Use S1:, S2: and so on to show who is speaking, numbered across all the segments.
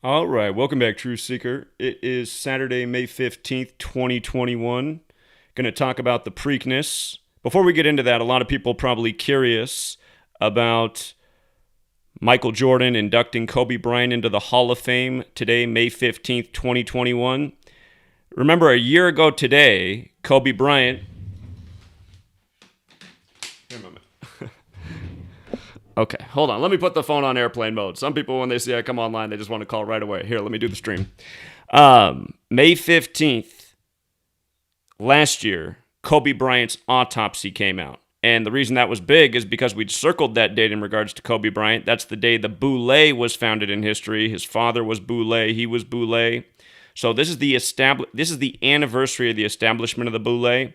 S1: All right, welcome back, Truth Seeker. It is Saturday, May 15th, 2021. Going to talk about the Preakness. Before we get into that, a lot of people probably curious about Michael Jordan inducting Kobe Bryant into the Hall of Fame today, May 15th, 2021. Remember, a year ago today, Kobe Bryant... Here, a moment. Okay, hold on. Let me put the phone on airplane mode. Some people, when they see I come online, they just want to call right away. Here, let me do the stream. May 15th, last year, Kobe Bryant's autopsy came out. And the reason that was big is because we'd circled that date in regards to Kobe Bryant. That's the day the Boule was founded in history. His father was Boule. He was Boule. So this is the anniversary of the establishment of the Boule.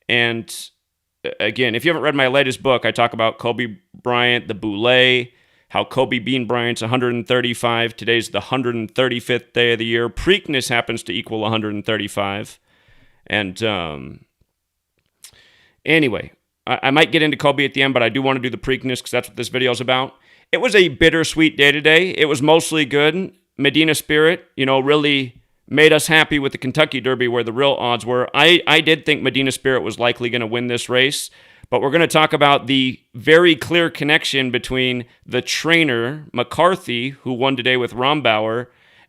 S1: And again, if you haven't read my latest book, I talk about Kobe Bryant, the Boule, how Kobe Bean Bryant's 135. Today's the 135th day of the year. Preakness happens to equal 135. And anyway, I might get into Kobe at the end, but I do want to do the Preakness because that's what this video is about. It was a bittersweet day today. It was mostly good. Medina Spirit, really made us happy with the Kentucky Derby where the real odds were. I did think Medina Spirit was likely going to win this race, but we're going to talk about the very clear connection between the trainer, McCarthy, who won today with Rombauer,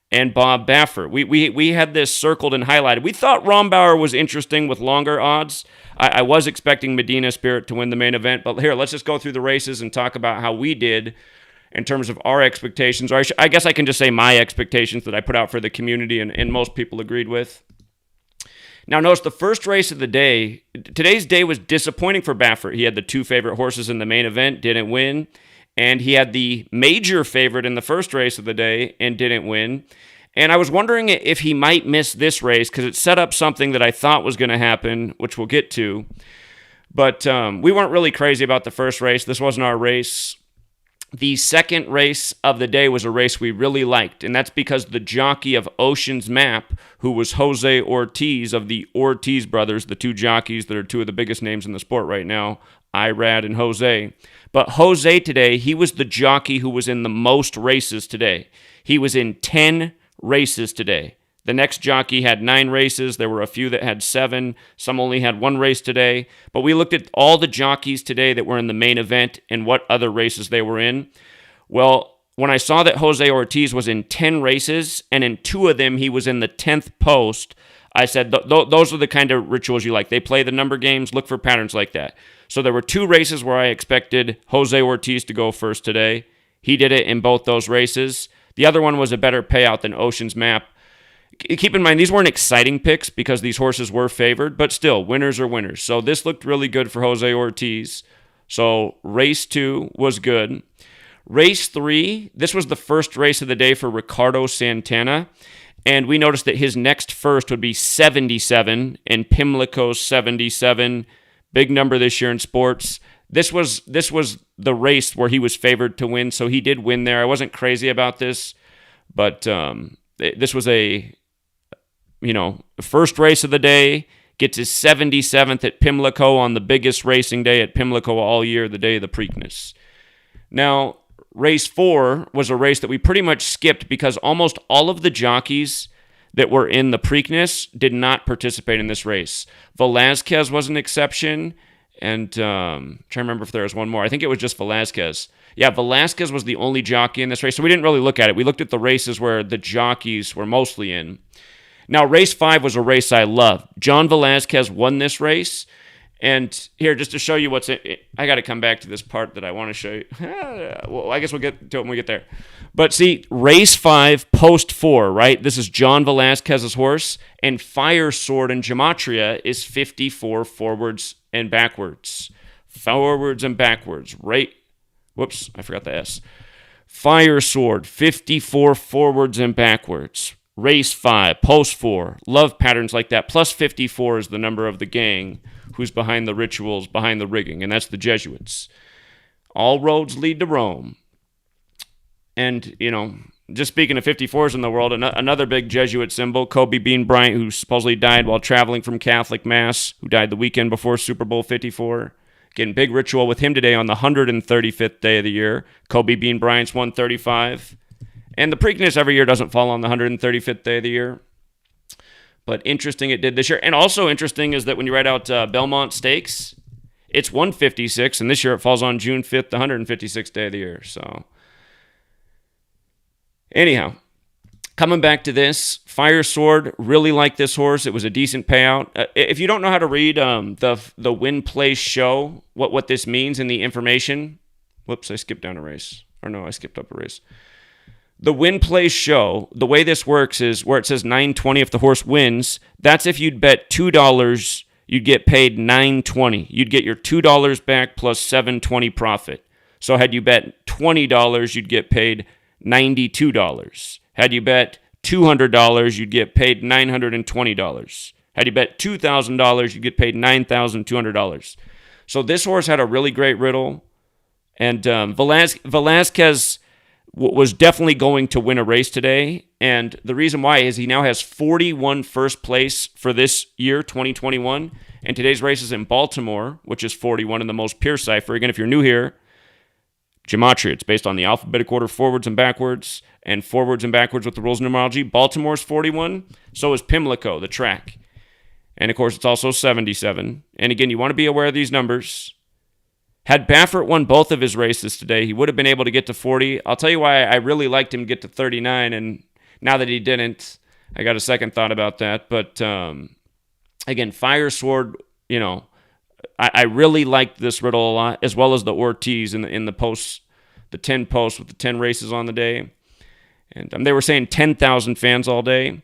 S1: and Bob Baffert. We had this circled and highlighted. We thought Rombauer was interesting with longer odds. I was expecting Medina Spirit to win the main event, but here, let's just go through the races and talk about how we did in terms of our expectations, or I guess I can just say my expectations that I put out for the community and most people agreed with. Now notice the first race of the day, today's day was disappointing for Baffert. He had the two favorite horses in the main event, didn't win, and he had the major favorite in the first race of the day and didn't win. And I was wondering if he might miss this race because it set up something that I thought was going to happen, which we'll get to. But we weren't really crazy about the first race. This wasn't our race. The second race of the day was a race we really liked, and that's because the jockey of Ocean's Map, who was Jose Ortiz of the Ortiz brothers, the two jockeys that are two of the biggest names in the sport right now, Irad and Jose. But Jose today, he was the jockey who was in the most races today. He was in 10 races today. The next jockey had 9 races. There were a few that had 7. Some only had 1 race today. But we looked at all the jockeys today that were in the main event and what other races they were in. Well, when I saw that Jose Ortiz was in 10 races, and in 2 of them he was in the 10th post, I said, those are the kind of rituals you like. They play the number games, look for patterns like that. So there were 2 races where I expected Jose Ortiz to go first today. He did it in both those races. The other one was a better payout than Ocean's Map. Keep in mind, these weren't exciting picks because these horses were favored, but still, winners are winners. So this looked really good for Jose Ortiz. So race 2 was good. Race 3, this was the first race of the day for Ricardo Santana, and we noticed that his next first would be 77, and Pimlico's 77, big number this year in sports. This was the race where he was favored to win, so he did win there. I wasn't crazy about this, but this was a first race of the day, gets his 77th at Pimlico on the biggest racing day at Pimlico all year, the day of the Preakness. Now, race 4 was a race that we pretty much skipped because almost all of the jockeys that were in the Preakness did not participate in this race. Velazquez was an exception, and trying to remember if there was one more. I think it was just Velazquez. Yeah, Velazquez was the only jockey in this race, so we didn't really look at it. We looked at the races where the jockeys were mostly in. Now, race 5 was a race I loved. John Velazquez won this race. And here, just to show you what's in it, I got to come back to this part that I want to show you. Well, I guess we'll get to it when we get there. But see, race 5, post 4, right? This is John Velazquez's horse. And Fire Sword in Gematria is 54 forwards and backwards. Forwards and backwards. Right. Whoops, I forgot the S. Fire Sword, 54 forwards and backwards. Race 5, post 4. Love patterns like that. Plus 54 is the number of the gang who's behind the rituals, behind the rigging, and that's the Jesuits. All roads lead to Rome. And, just speaking of 54s in the world, another big Jesuit symbol, Kobe Bean Bryant, who supposedly died while traveling from Catholic Mass, who died the weekend before Super Bowl 54. Again, big ritual with him today on the 135th day of the year. Kobe Bean Bryant's 135. And the Preakness every year doesn't fall on the 135th day of the year. But interesting it did this year. And also interesting is that when you write out Belmont Stakes, it's 156, and this year it falls on June 5th, the 156th day of the year. So anyhow, coming back to this, Fire Sword, really like this horse. It was a decent payout. If you don't know how to read the win place show, what this means in the information, whoops, I skipped down a race. Or no, I skipped up a race. The win place show, the way this works is where it says $9.20 if the horse wins, that's if you'd bet $2, you'd get paid $9.20. You'd get your $2 back plus $7.20 profit. So had you bet $20, you'd get paid $92. Had you bet $200, you'd get paid $920. Had you bet $2,000, you'd get paid $9,200. So this horse had a really great riddle, and Velazquez was definitely going to win a race today, and the reason why is he now has 41 first place for this year, 2021, and today's race is in Baltimore, which is 41 in the most pure cipher. Again, if you're new here, Gematria, it's based on the alphabetic order forwards and backwards with the rules of numerology. Baltimore's 41, so is Pimlico, the track. And of course, it's also 77. And again, you want to be aware of these numbers. Had Baffert won both of his races today, he would have been able to get to 40. I'll tell you why I really liked him get to 39, and now that he didn't, I got a second thought about that. But again, Fire Sword, I really liked this riddle a lot, as well as the Ortiz in the posts, the 10 posts with the 10 races on the day. And they were saying 10,000 fans all day.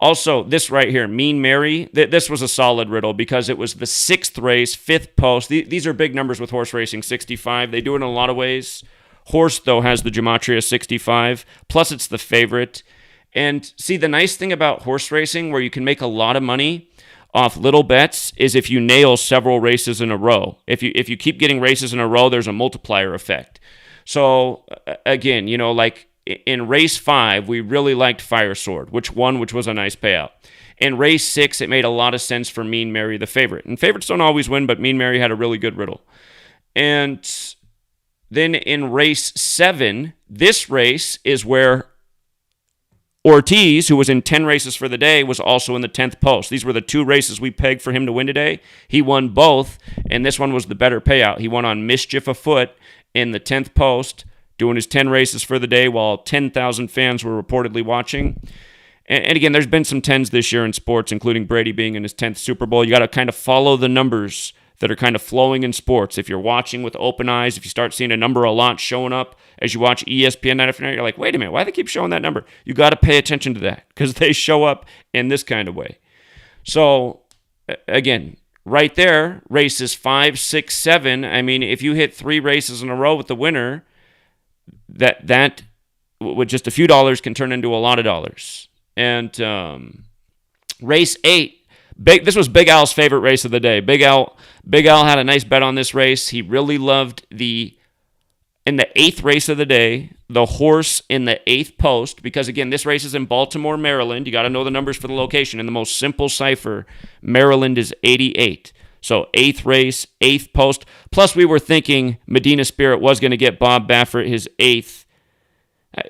S1: Also, this right here, Mean Mary, this was a solid riddle because it was the 6th race, 5th post. These are big numbers with horse racing, 65. They do it in a lot of ways. Horse, though, has the Gematria 65, plus it's the favorite. And see, the nice thing about horse racing, where you can make a lot of money off little bets, is if you nail several races in a row. If you keep getting races in a row, there's a multiplier effect. So, again, like in race 5, we really liked Fire Sword, which was a nice payout. In race 6, it made a lot of sense for Mean Mary, the favorite. And favorites don't always win, but Mean Mary had a really good riddle. And then in race 7, this race is where Ortiz, who was in 10 races for the day, was also in the 10th post. These were the 2 races we pegged for him to win today. He won both, and this one was the better payout. He won on Mischief Afoot in the 10th post, doing his 10 races for the day while 10,000 fans were reportedly watching. And again, there's been some 10s this year in sports, including Brady being in his 10th Super Bowl. You got to kind of follow the numbers that are kind of flowing in sports. If you're watching with open eyes, if you start seeing a number a lot showing up as you watch ESPN night after night, you're like, wait a minute, why do they keep showing that number? You got to pay attention to that because they show up in this kind of way. So, again, right there, races 5, 6, 7. I mean, if you hit 3 races in a row with the winner, that with just a few dollars can turn into a lot of dollars. And race 8, this was Big Al's favorite race of the day. Big Al had a nice bet on this race. He really loved in the 8th race of the day, the horse in the 8th post, because again, this race is in Baltimore, Maryland. You got to know the numbers for the location. In the most simple cipher, Maryland is 88. So 8th race, 8th post. Plus, we were thinking Medina Spirit was going to get Bob Baffert his 8th.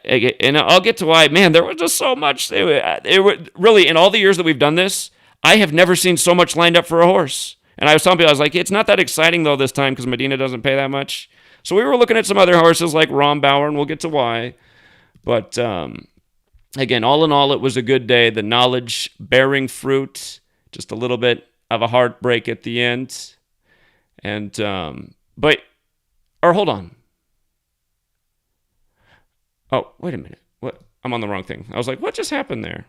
S1: And I'll get to why. Man, there was just so much. It were really, in all the years that we've done this, I have never seen so much lined up for a horse. And I was telling people, I was like, it's not that exciting, though, this time because Medina doesn't pay that much. So we were looking at some other horses like Rombauer, and we'll get to why. But again, all in all, it was a good day. The knowledge bearing fruit, just a little bit of a heartbreak at the end. And, hold on. Oh, wait a minute. What? I'm on the wrong thing. I was like, what just happened there?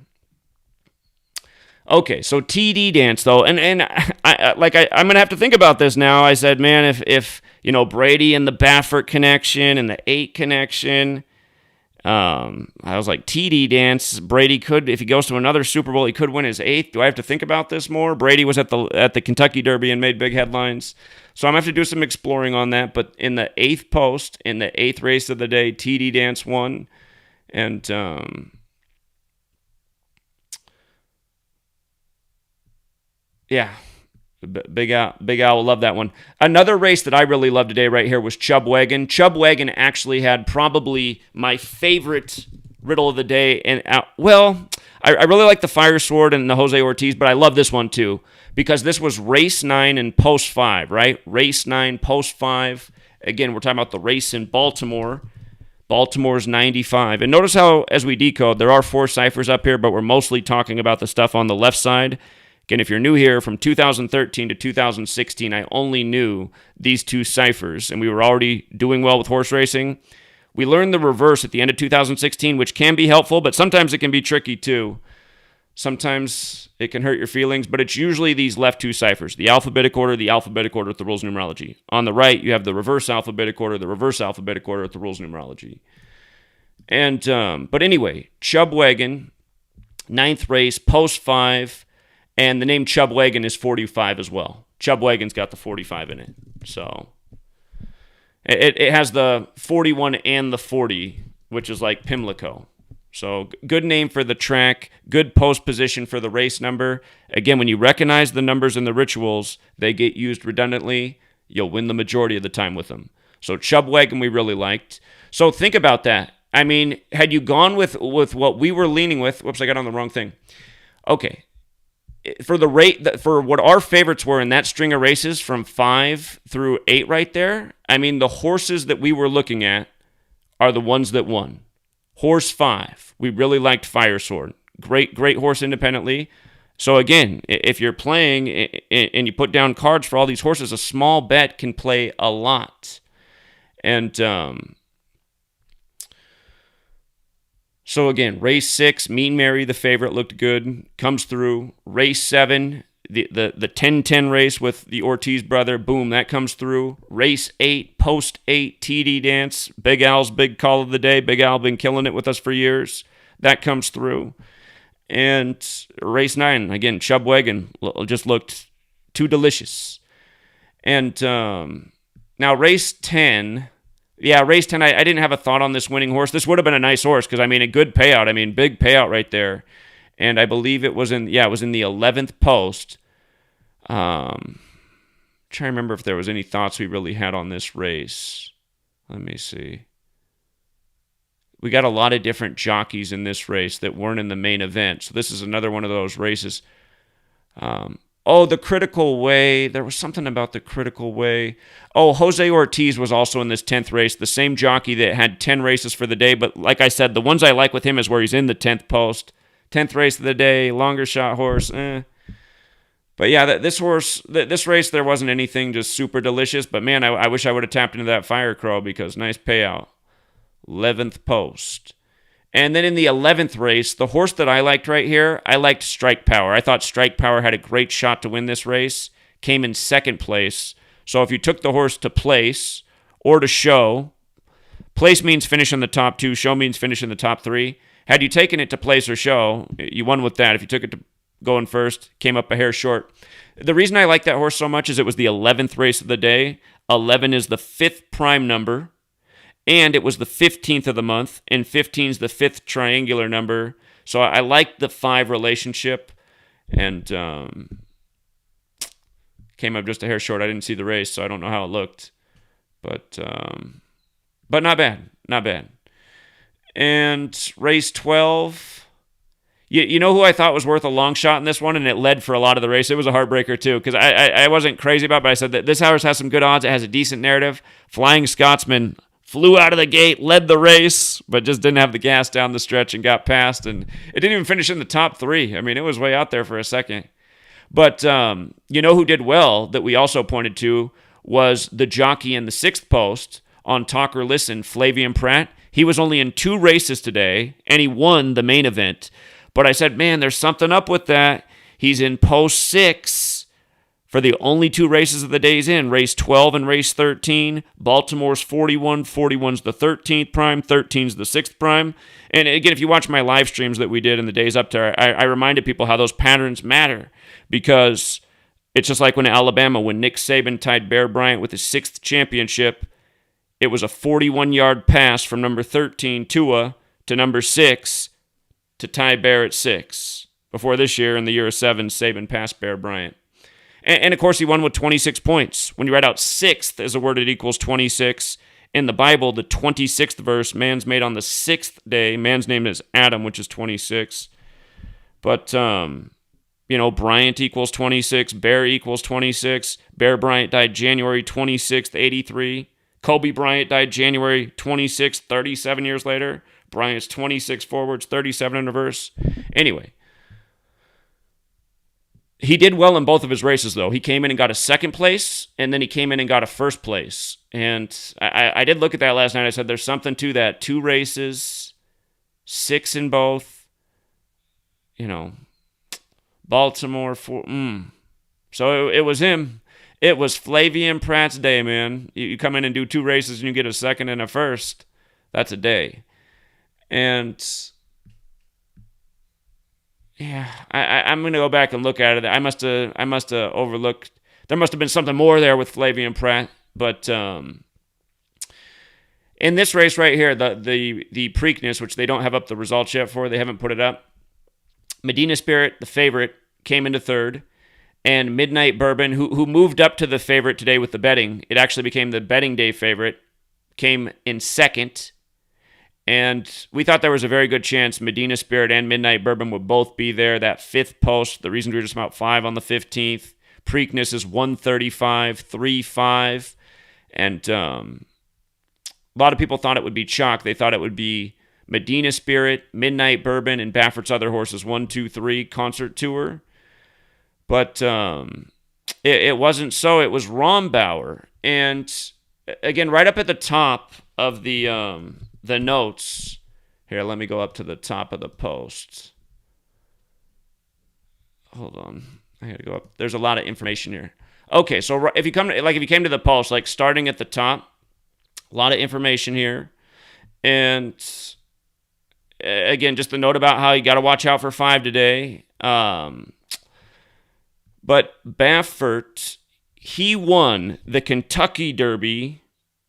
S1: Okay, so TD dance though, and I'm gonna have to think about this now. I said, man, if Brady and the Baffert connection and the 8 connection, I was like, TD dance. Brady could, if he goes to another Super Bowl, he could win his 8th. Do I have to think about this more? Brady was at the Kentucky Derby and made big headlines, so I'm gonna have to do some exploring on that. But in the 8th post, in the 8th race of the day, TD dance won, and yeah, Big Al will love that one. Another race that I really loved today right here was Chub Wagon. Chub Wagon actually had probably my favorite riddle of the day. And I really like the Fire Sword and the Jose Ortiz, but I love this one too because this was race 9 and post 5, right? Race 9, post 5. Again, we're talking about the race in Baltimore. Baltimore's 95. And notice how, as we decode, there are 4 ciphers up here, but we're mostly talking about the stuff on the left side. Again, if you're new here, from 2013 to 2016, I only knew these 2 ciphers, and we were already doing well with horse racing. We learned the reverse at the end of 2016, which can be helpful, but sometimes it can be tricky too. Sometimes it can hurt your feelings, but it's usually these left 2 ciphers, the alphabetic order with the rules of numerology. On the right, you have the reverse alphabetic order with the rules of numerology. And, but anyway, Chubwagon, 9th race, post 5, and the name Chubwagon is 45 as well. Chubwagon's got the 45 in it. So it has the 41 and the 40, which is like Pimlico. So good name for the track, good post position for the race number. Again, when you recognize the numbers in the rituals, they get used redundantly. You'll win the majority of the time with them. So Chubwagon we really liked. So think about that. I mean, had you gone with what we were leaning with, whoops, I got on the wrong thing. Okay. For the rate, for what our favorites were in that string of races from 5 through 8 right there, I mean, the horses that we were looking at are the ones that won. Horse 5, we really liked Fire Sword. Great horse independently. So again, if you're playing and you put down cards for all these horses, a small bet can play a lot. And so again, race 6, Mean Mary, the favorite, looked good, comes through. Race 7, the 10-10 race with the Ortiz brother, boom, that comes through. Race 8, post 8, TD dance, Big Al's big call of the day. Big Al been killing it with us for years. That comes through. And race 9, again, Chubwagon just looked too delicious. And now race 10... Yeah, race 10, I didn't have a thought on this winning horse. This would have been a nice horse because, I mean, a good payout. I mean, big payout right there. And I believe it was in the 11th post. Trying to remember if there was any thoughts we really had on this race. Let me see. We got a lot of different jockeys in this race that weren't in the main event. So this is another one of those races. The Critical Way. There was something about the Critical Way. Oh, Jose Ortiz was also in this 10th race, the same jockey that had 10 races for the day. But like I said, the ones I like with him is where he's in the 10th post. 10th race of the day, longer shot horse. But yeah, this race, there wasn't anything just super delicious. But man, I wish I would have tapped into that Fire Crow because nice payout. 11th post. And then in the 11th race, the horse that I liked right here, I liked Strike Power. I thought Strike Power had a great shot to win this race. Came in 2nd place. So if you took the horse to place or to show, place means finish in the top 2, show means finish in the top 3. Had you taken it to place or show, you won with that. If you took it to going first, came up a hair short. The reason I like that horse so much is it was the 11th race of the day. 11 is the 5th prime number. And it was the 15th of the month, and 15 is the 5th triangular number. So I like the 5 relationship, and came up just a hair short. I didn't see the race, so I don't know how it looked. But not bad, not bad. And race 12, you know who I thought was worth a long shot in this one, and it led for a lot of the race? It was a heartbreaker, too, because I wasn't crazy about it, but I said that this horse has some good odds. It has a decent narrative. Flying Scotsman flew out of the gate, led the race, but just didn't have the gas down the stretch and got past. And it didn't even finish in the top 3. I mean, it was way out there for a second. But you know who did well that we also pointed to was the jockey in the 6th post on Talk or Listen, Flavian Pratt. He was only in 2 races today, and he won the main event. But I said, man, there's something up with that. He's in post 6. For the only 2 races of the day's in, race 12 and race 13, Baltimore's 41, 41's the 13th prime, 13's the 6th prime. And again, if you watch my live streams that we did in the days up there, I reminded people how those patterns matter because it's just like when Alabama, when Nick Saban tied Bear Bryant with his 6th championship, it was a 41-yard pass from number 13, Tua, to number 6 to tie Bear at 6. Before this year, in the year of 7, Saban passed Bear Bryant. And of course, he won with 26 points. When you write out 6th as a word, it equals 26. in the Bible, the 26th verse, man's made on the 6th day. Man's name is Adam, which is 26. But, Bryant equals 26. Bear equals 26. Bear Bryant died January 26th, 83. Kobe Bryant died January 26th, 37 years later. Bryant's 26 forwards, 37 in reverse. Anyway, he did well in both of his races, though. He came in and got a second place, and then he came in and got a first place. And I did look at that last night. I said, there's something to that. 2 races, 6 in both. Baltimore, 4. So it was him. It was Flavien Prat's day, man. You come in and do 2 races and you get a second and a first. That's a day. And yeah, I'm going to go back and look at it. I must have overlooked. There must have been something more there with Flavien Prat. But in this race right here, the Preakness, which they don't have up the results yet for, they haven't put it up. Medina Spirit, the favorite, came into third. And Midnight Bourbon, who moved up to the favorite today with the betting, it actually became the betting day favorite, came in second. And we thought there was a very good chance Medina Spirit and Midnight Bourbon would both be there. That 5th post, the reason we were just about 5 on the 15th. Preakness is 135, 3-5. And a lot of people thought it would be chalk. They thought it would be Medina Spirit, Midnight Bourbon, and Baffert's other horses, 1, 2, 3 Concert Tour. But it wasn't so. It was Rombauer. And again, right up at the top of the notes. Here, let me go up to the top of the post. Hold on. I got to go up. There's a lot of information here. Okay, so if you came to the post, like starting at the top, a lot of information here. And again, just a note about how you got to watch out for 5 today. But Baffert, he won the Kentucky Derby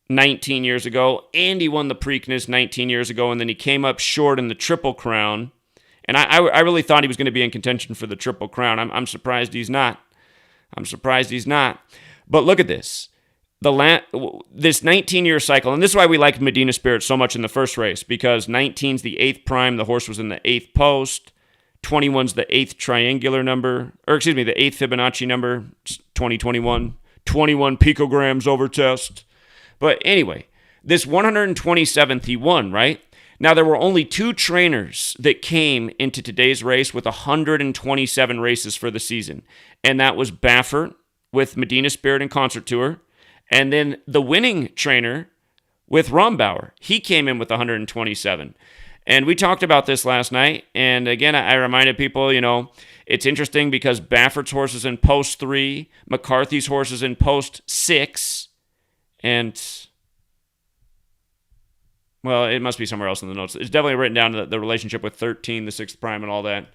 S1: 19 years ago, and he won the Preakness 19 years ago, and then he came up short in the Triple Crown. And I really thought he was going to be in contention for the Triple Crown. I'm surprised he's not. But look at this. This 19-year cycle, and this is why we liked Medina Spirit so much in the first race, because 19's the 8th prime, the horse was in the 8th post. 21's the 8th triangular number, the 8th Fibonacci number, 2021. 21 picograms over test. But anyway, this 127th he won, right? Now, there were only 2 trainers that came into today's race with 127 races for the season. And that was Baffert with Medina Spirit and Concert Tour. And then the winning trainer with Rombauer. He came in with 127. And we talked about this last night. And again, I reminded people, it's interesting because Baffert's horse is in post 3, McCarthy's horse is in post 6, and, well, it must be somewhere else in the notes. It's definitely written down the relationship with 13, the 6th prime, and all that.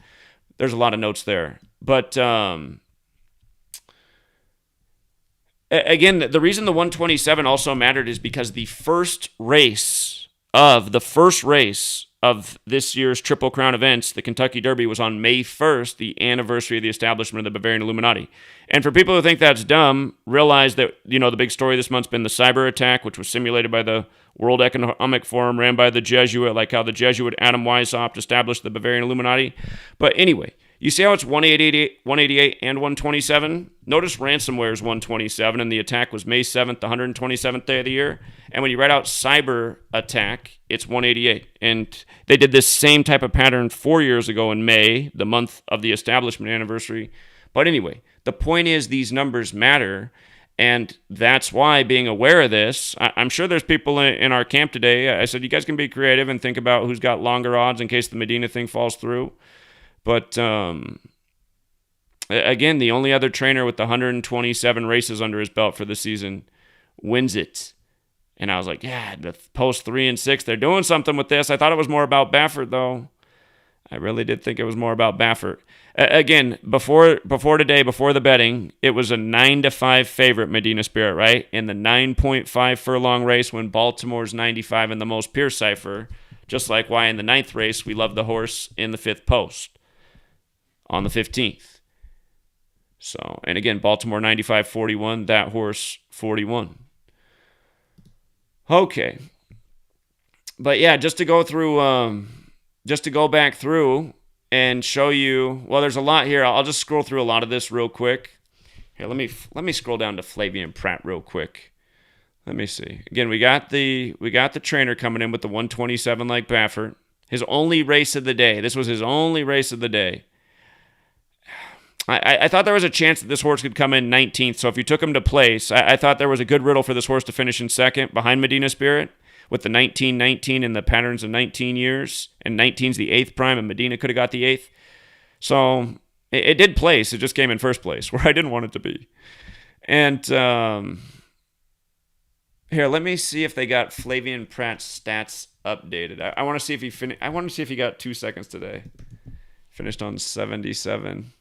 S1: There's a lot of notes there. But, again, the reason the 127 also mattered is because the first race of this year's Triple Crown events, the Kentucky Derby, was on May 1st, the anniversary of the establishment of the Bavarian Illuminati. And for people who think that's dumb, realize that, the big story this month's been the cyber attack, which was simulated by the World Economic Forum, ran by the Jesuit, like how the Jesuit Adam Weishaupt established the Bavarian Illuminati. But anyway, you see how it's 188, and 127? Notice ransomware is 127, and the attack was May 7th, the 127th day of the year. And when you write out cyber attack, it's 188. And they did this same type of pattern 4 years ago in May, the month of the establishment anniversary. But anyway, the point is these numbers matter, and that's why being aware of this, I'm sure there's people in our camp today. I said, you guys can be creative and think about who's got longer odds in case the Medina thing falls through. But again, the only other trainer with the 127 races under his belt for the season wins it. And I was like, yeah, the post 3 and 6, they're doing something with this. I thought it was more about Baffert, though. I really did think it was more about Baffert. Again, before today, before the betting, it was a 9-5 favorite, Medina Spirit, right? In the 9.5 furlong race when Baltimore's 95 in the most pure cipher, just like why in the 9th race we love the horse in the 5th post on the 15th. So, and again, Baltimore 95-41, that horse 41. Okay. But yeah, just to go back through and show you, well, there's a lot here. I'll just scroll through a lot of this real quick. Here, let me scroll down to Flavien Prat real quick. Let me see. Again, we got the trainer coming in with the 127 like Baffert. His only race of the day. This was his only race of the day. I thought there was a chance that this horse could come in 19th. So if you took him to place, I thought there was a good riddle for this horse to finish in second behind Medina Spirit with the 19-19 and the patterns of 19 years. And 19's the 8th prime, and Medina could have got the 8th. So it did place. It just came in first place where I didn't want it to be. And here, let me see if they got Flavien Prat's stats updated. I want to see if he I want to see if he got 2 seconds today. Finished on 77.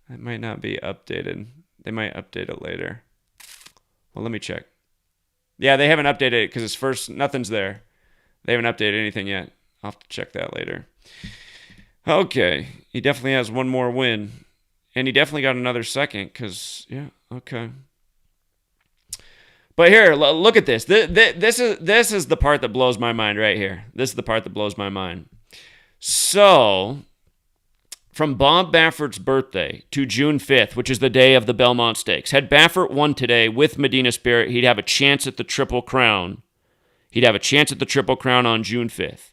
S1: It might not be updated. They might update it later. Well, let me check. Yeah, they haven't updated it because it's first. Nothing's there. They haven't updated anything yet. I'll have to check that later. Okay. He definitely has one more win. And he definitely got another second because, yeah, okay. But here, look at this. This is the part that blows my mind right here. This is the part that blows my mind. So, from Bob Baffert's birthday to June 5th, which is the day of the Belmont Stakes, had Baffert won today with Medina Spirit, he'd have a chance at the Triple Crown. He'd have a chance at the Triple Crown on June 5th.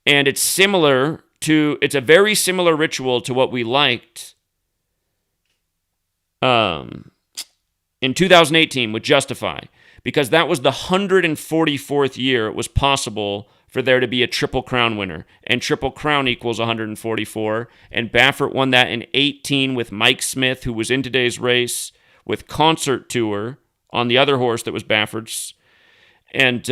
S1: And it's a very similar ritual to what we liked in 2018 with Justify, because that was the 144th year it was possible for there to be a Triple Crown winner. And Triple Crown equals 144. And Baffert won that in 18 with Mike Smith, who was in today's race, with Concert Tour on the other horse that was Baffert's. And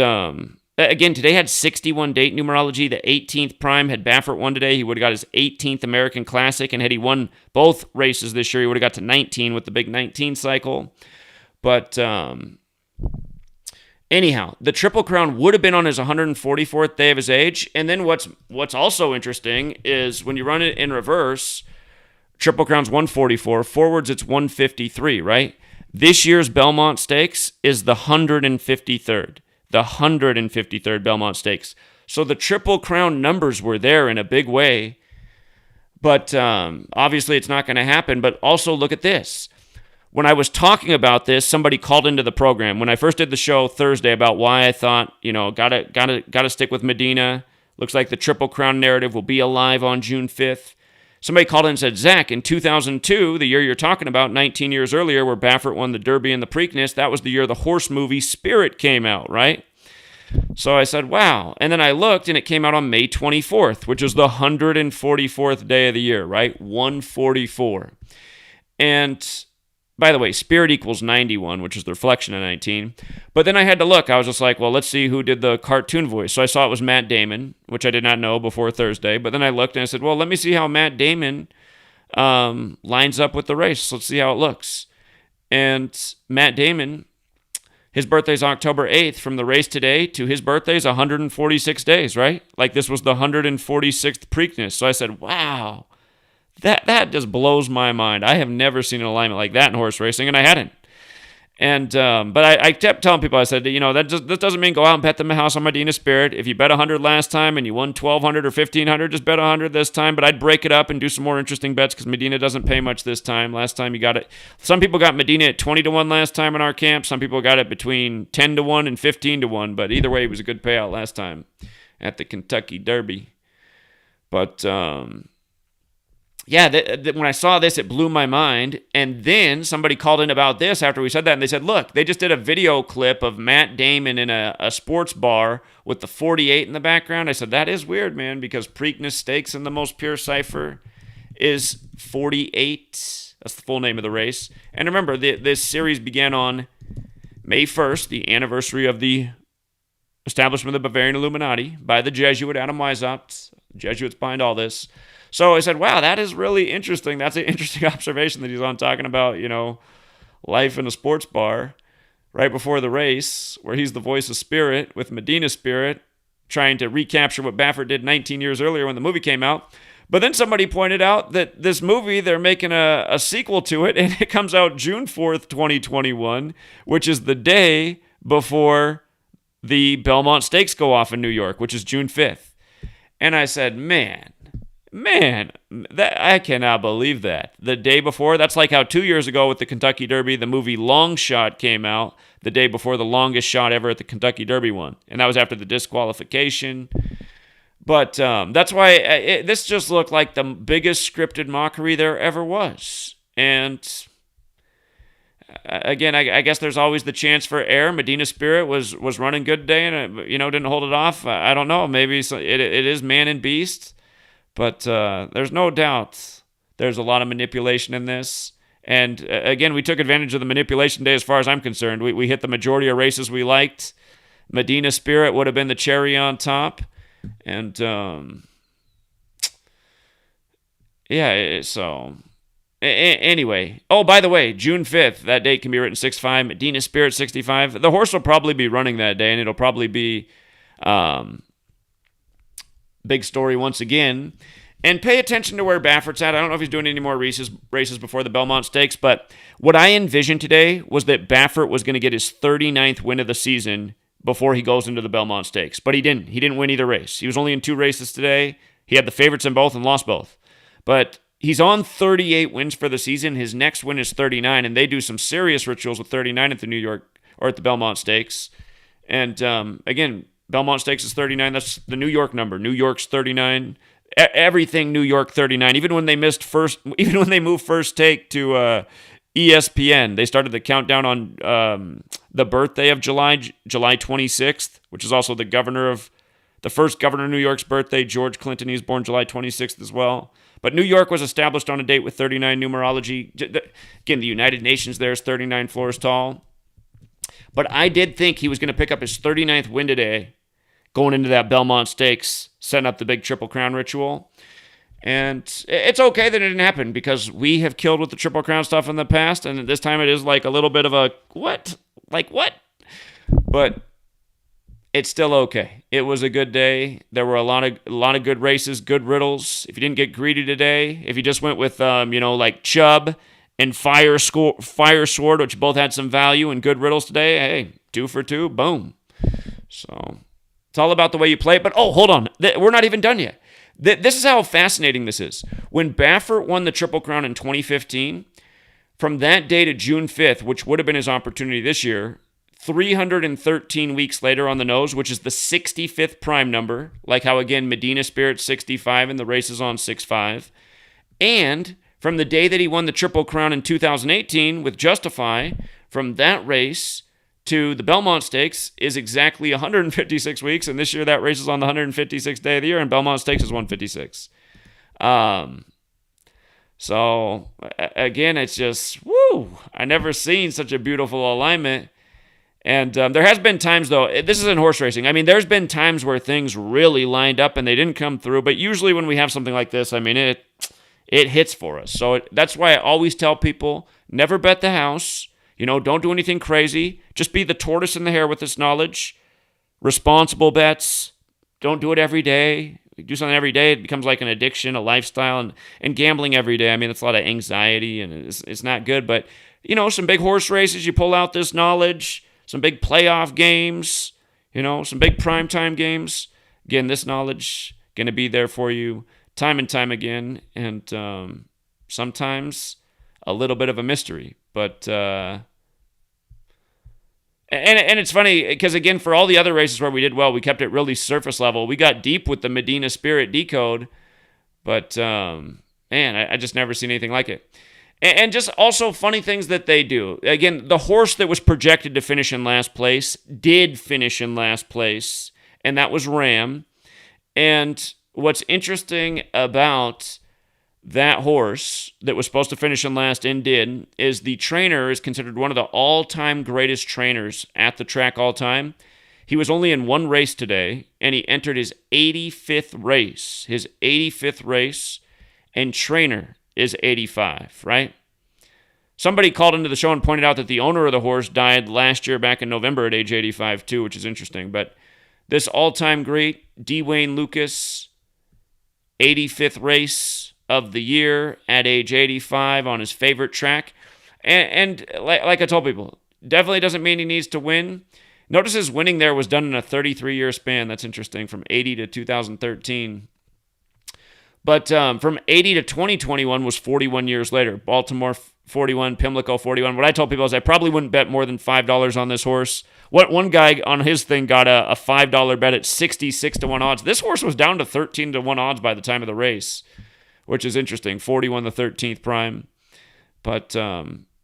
S1: again, today had 61 date numerology. The 18th prime had Baffert won today. He would have got his 18th American Classic. And had he won both races this year, he would have got to 19 with the big 19 cycle. But anyhow, the Triple Crown would have been on his 144th day of his age. And then what's also interesting is when you run it in reverse, Triple Crown's 144, forwards it's 153, right? This year's Belmont Stakes is the 153rd. The 153rd Belmont Stakes. So the Triple Crown numbers were there in a big way. But obviously it's not going to happen. But also look at this. When I was talking about this, somebody called into the program. When I first did the show Thursday about why I thought, gotta stick with Medina. Looks like the Triple Crown narrative will be alive on June 5th. Somebody called in and said, Zach, in 2002, the year you're talking about, 19 years earlier, where Baffert won the Derby and the Preakness, that was the year the horse movie Spirit came out, right? So I said, wow. And then I looked, and it came out on May 24th, which is the 144th day of the year, right? 144. And by the way, Spirit equals 91, which is the reflection of 19. But then I had to look. I was just like, well, let's see who did the cartoon voice. So I saw it was Matt Damon, which I did not know before Thursday. But then I looked and I said, well, let me see how Matt Damon lines up with the race. Let's see how it looks. And Matt Damon, his birthday's October 8th. From the race today to his birthday's 146 days, right? Like this was the 146th Preakness. So I said, wow. That just blows my mind. I have never seen an alignment like that in horse racing, and I hadn't. And but I kept telling people, I said, this doesn't mean go out and bet the house on Medina Spirit. If you bet 100 last time and you won 1,200 or 1,500, just bet 100 this time. But I'd break it up and do some more interesting bets because Medina doesn't pay much this time. Last time you got it. Some people got Medina at 20-1 last time in our camp. Some people got it between 10-1 and 15-1. But either way, it was a good payout last time at the Kentucky Derby. But yeah, when I saw this, it blew my mind. And then somebody called in about this after we said that, and they said, look, they just did a video clip of Matt Damon in a sports bar with the 48 in the background. I said, that is weird, man, because Preakness Stakes in the most pure cipher is 48. That's the full name of the race. And remember, this series began on May 1st, the anniversary of the establishment of the Bavarian Illuminati by the Jesuit Adam Weishaupt. Jesuits behind all this. So I said, wow, that is really interesting. That's an interesting observation that he's on talking about, life in a sports bar right before the race, where he's the voice of Spirit with Medina Spirit, trying to recapture what Baffert did 19 years earlier when the movie came out. But then somebody pointed out that this movie, they're making a sequel to it, and it comes out June 4th, 2021, which is the day before the Belmont Stakes go off in New York, which is June 5th. And I said, man, that I cannot believe that. The day before, that's like how 2 years ago with the Kentucky Derby, the movie Long Shot came out the day before the longest shot ever at the Kentucky Derby won. And that was after the disqualification. But that's why this just looked like the biggest scripted mockery there ever was. And again, I guess there's always the chance for error. Medina Spirit was running good today and, didn't hold it off. I don't know. Maybe it is man and beast. But there's no doubt there's a lot of manipulation in this. And again, we took advantage of the manipulation day as far as I'm concerned. We hit the majority of races we liked. Medina Spirit would have been the cherry on top. And, so... Anyway, by the way, June 5th, that date can be written 6-5, Medina Spirit 65. The horse will probably be running that day, and it'll probably be big story once again. And pay attention to where Baffert's at. I don't know if he's doing any more races before the Belmont Stakes, but what I envisioned today was that Baffert was going to get his 39th win of the season before he goes into the Belmont Stakes. But he didn't. He didn't win either race. He was only in 2 races today. He had the favorites in both and lost both. But he's on 38 wins for the season. His next win is 39, and they do some serious rituals with 39 at the New York or at the Belmont Stakes. And again, Belmont Stakes is 39. That's the New York number. New York's 39. Everything New York 39. Even when they moved First Take to ESPN, they started the countdown on the birthday of July 26th, which is also the first governor of New York's birthday, George Clinton. He was born July 26th as well. But New York was established on a date with 39 numerology. Again, the United Nations there is 39 floors tall. But I did think he was going to pick up his 39th win today, going into that Belmont Stakes, setting up the big Triple Crown ritual. And it's okay that it didn't happen because we have killed with the Triple Crown stuff in the past, and this time it is like a little bit of a, what? Like what? But it's still okay. It was a good day. There were a lot of good races, good riddles. If you didn't get greedy today, if you just went with like Chubb and Fire Sword, which both had some value and good riddles today, hey, 2 for 2, boom. So it's all about the way you play it. But hold on, we're not even done yet. This is how fascinating this is. When Baffert won the Triple Crown in 2015, from that day to June 5th, which would have been his opportunity this year, 313 weeks later on the nose, which is the 65th prime number, like how, again, Medina Spirit 65 and the race is on 6-5. And from the day that he won the Triple Crown in 2018 with Justify, from that race to the Belmont Stakes is exactly 156 weeks, and this year that race is on the 156th day of the year, and Belmont Stakes is 156. So, again, it's just, woo! I never seen such a beautiful alignment. And there has been times, though, this isn't horse racing. I mean, there's been times where things really lined up and they didn't come through. But usually when we have something like this, I mean, it hits for us. So that's why I always tell people, never bet the house. Don't do anything crazy. Just be the tortoise in the hare with this knowledge. Responsible bets. Don't do it every day. If you do something every day, it becomes like an addiction, a lifestyle. And gambling every day, I mean, it's a lot of anxiety and it's not good. But, some big horse races, you pull out this knowledge. Some big playoff games, some big primetime games. Again, this knowledge going to be there for you time and time again, and sometimes a little bit of a mystery. But and it's funny because, again, for all the other races where we did well, we kept it really surface level. We got deep with the Medina Spirit decode, but man, I just never seen anything like it. And just also funny things that they do. Again, the horse that was projected to finish in last place did finish in last place, and that was Ram. And what's interesting about that horse that was supposed to finish in last and did is the trainer is considered one of the all-time greatest trainers at the track all time. He was only in one race today, and he entered his 85th race. His 85th race, and trainer is 85, right? Somebody called into the show and pointed out that the owner of the horse died last year back in November at age 85 too, which is interesting. But this all-time great, D. Wayne Lucas, 85th race of the year at age 85 on his favorite track. And like I told people, definitely doesn't mean he needs to win. Notice his winning there was done in a 33-year span. That's interesting, from 80 to 2013. But from 80 to 2021 was 41 years later. Baltimore 41, Pimlico 41. What I told people is I probably wouldn't bet more than $5 on this horse. One guy on his thing got a $5 bet at 66 to 1 odds. This horse was down to 13 to 1 odds by the time of the race, which is interesting. 41 the 13th prime. But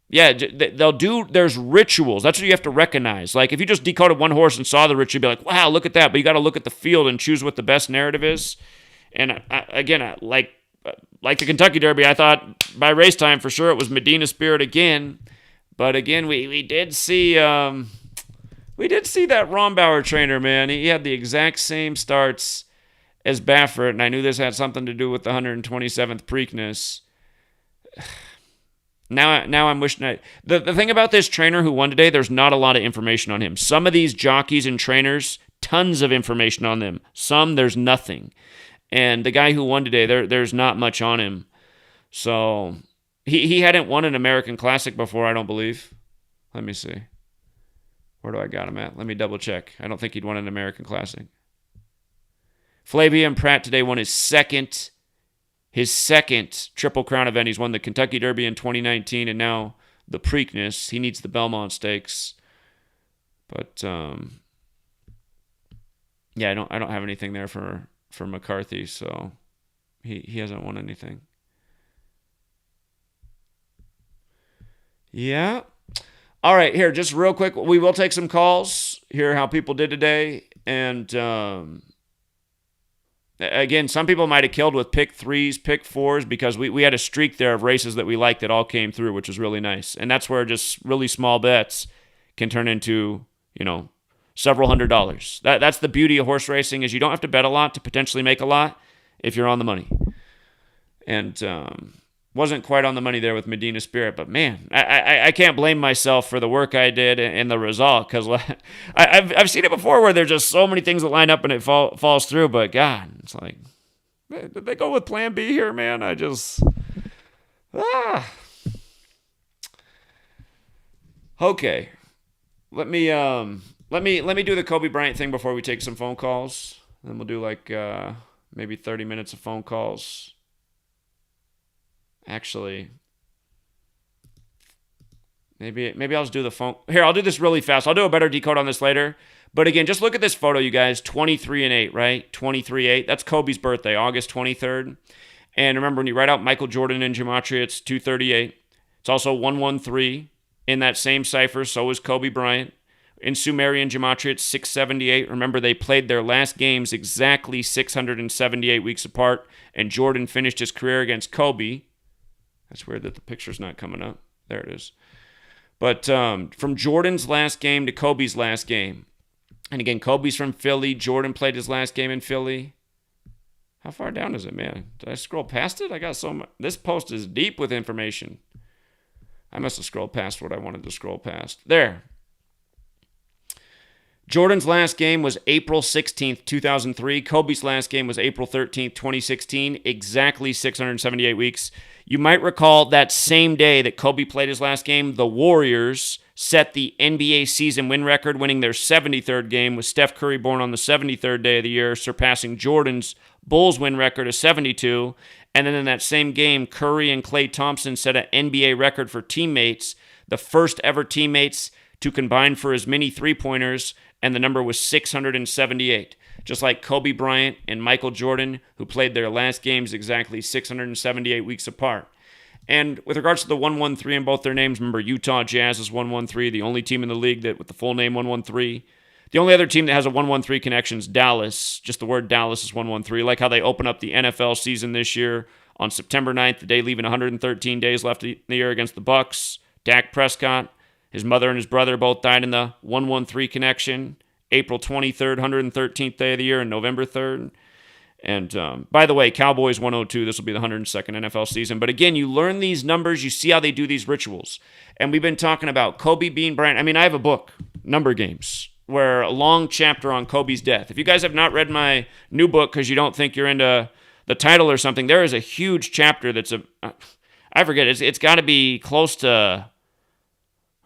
S1: yeah, there's rituals. That's what you have to recognize. Like if you just decoded one horse and saw the ritual, you'd be like, wow, look at that. But you got to look at the field and choose what the best narrative is. And like the Kentucky Derby, I thought by race time for sure it was Medina Spirit again. But again, we did see that Rombauer trainer, man. He had the exact same starts as Baffert, and I knew this had something to do with the 127th Preakness. Now I'm wishing the thing about this trainer who won today, there's not a lot of information on him. Some of these jockeys and trainers, tons of information on them. Some, there's nothing. And the guy who won today, there's not much on him. So he hadn't won an American Classic before, I don't believe. Let me see. Where do I got him at? Let me double check. I don't think he'd won an American Classic. Flavia and Pratt today won his second Triple Crown event. He's won the Kentucky Derby in 2019 and now the Preakness. He needs the Belmont Stakes. But yeah, I don't have anything there for McCarthy, so he hasn't won anything. Yeah. All right, here, just real quick, we will take some calls, hear how people did today, and again, some people might have killed with pick 3s, pick 4s, because we had a streak there of races that we liked that all came through, which was really nice. And that's where just really small bets can turn into, several $100s. That's the beauty of horse racing, is you don't have to bet a lot to potentially make a lot if you're on the money. And wasn't quite on the money there with Medina Spirit, but man, I can't blame myself for the work I did and the result, because I've seen it before where there's just so many things that line up and it falls through, but God, it's like, did they go with plan B here, man? Okay. Let me do the Kobe Bryant thing before we take some phone calls. Then we'll do like maybe 30 minutes of phone calls. Actually, maybe I'll just do the phone. Here, I'll do this really fast. I'll do a better decode on this later. But again, just look at this photo, you guys. 23-8, right? 23-8. That's Kobe's birthday, August 23rd. And remember, when you write out Michael Jordan in Gematria, it's 238. It's also 113 in that same cipher. So is Kobe Bryant. In Sumerian Gematria, it's 678. Remember, they played their last games exactly 678 weeks apart, and Jordan finished his career against Kobe. That's weird that the picture's not coming up. There it is. But from Jordan's last game to Kobe's last game, and again, Kobe's from Philly. Jordan played his last game in Philly. How far down is it, man? Did I scroll past it? I got so much. This post is deep with information. I must have scrolled past what I wanted to scroll past. There. Jordan's last game was April 16th, 2003. Kobe's last game was April 13th, 2016. Exactly 678 weeks. You might recall that same day that Kobe played his last game, the Warriors set the NBA season win record, winning their 73rd game, with Steph Curry born on the 73rd day of the year, surpassing Jordan's Bulls win record of 72. And then in that same game, Curry and Klay Thompson set an NBA record for teammates, the first ever teammates to combine for as many three-pointers, and the number was 678. Just like Kobe Bryant and Michael Jordan, who played their last games exactly 678 weeks apart. And with regards to the 113 in both their names, remember Utah Jazz is 113, the only team in the league that with the full name 113. The only other team that has a 113 connection is Dallas. Just the word Dallas is 113. Like how they open up the NFL season this year on September 9th, the day leaving 113 days left in the year against the Bucks. Dak Prescott, his mother and his brother both died in the 113 connection. April 23rd, 113th day of the year, and November 3rd. And by the way, Cowboys 102, this will be the 102nd NFL season. But again, you learn these numbers, you see how they do these rituals. And we've been talking about Kobe being Bryant. I mean, I have a book, Number Games, where a long chapter on Kobe's death. If you guys have not read my new book because you don't think you're into the title or something, there is a huge chapter that's I forget, it's got to be close to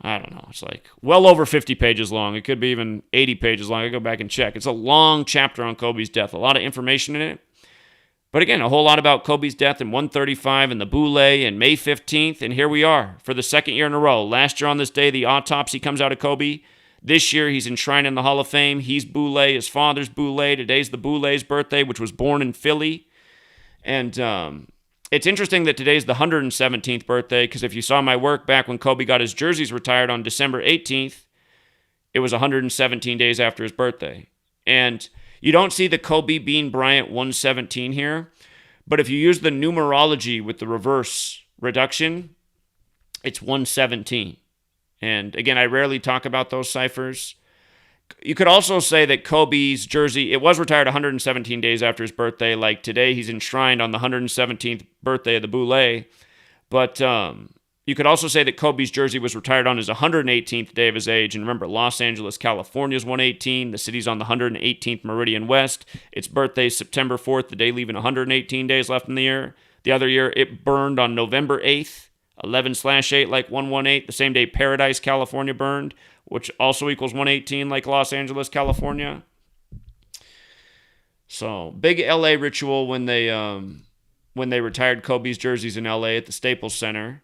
S1: I don't know. It's like well over 50 pages long. It could be even 80 pages long. I go back and check. It's a long chapter on Kobe's death. A lot of information in it. But again, a whole lot about Kobe's death in 135 and the Boule and May 15th. And here we are for the second year in a row. Last year on this day, the autopsy comes out of Kobe. This year, he's enshrined in the Hall of Fame. He's Boule. His father's Boule. Today's the Boule's birthday, which was born in Philly. And it's interesting that today's the 117th birthday, because if you saw my work back when Kobe got his jerseys retired on December 18th, it was 117 days after his birthday. And you don't see the Kobe Bean Bryant 117 here, but if you use the numerology with the reverse reduction, it's 117. And again, I rarely talk about those ciphers. You could also say that Kobe's jersey, it was retired 117 days after his birthday. Like today, he's enshrined on the 117th birthday of the Boule. But you could also say that Kobe's jersey was retired on his 118th day of his age. And remember, Los Angeles, California is 118. The city's on the 118th meridian west. Its birthday is September 4th, the day leaving 118 days left in the year. The other year, it burned on November 8th. 11/8 like 118, the same day Paradise, California burned, which also equals 118 like Los Angeles, California. So, big LA ritual when they retired Kobe's jerseys in LA at the Staples Center.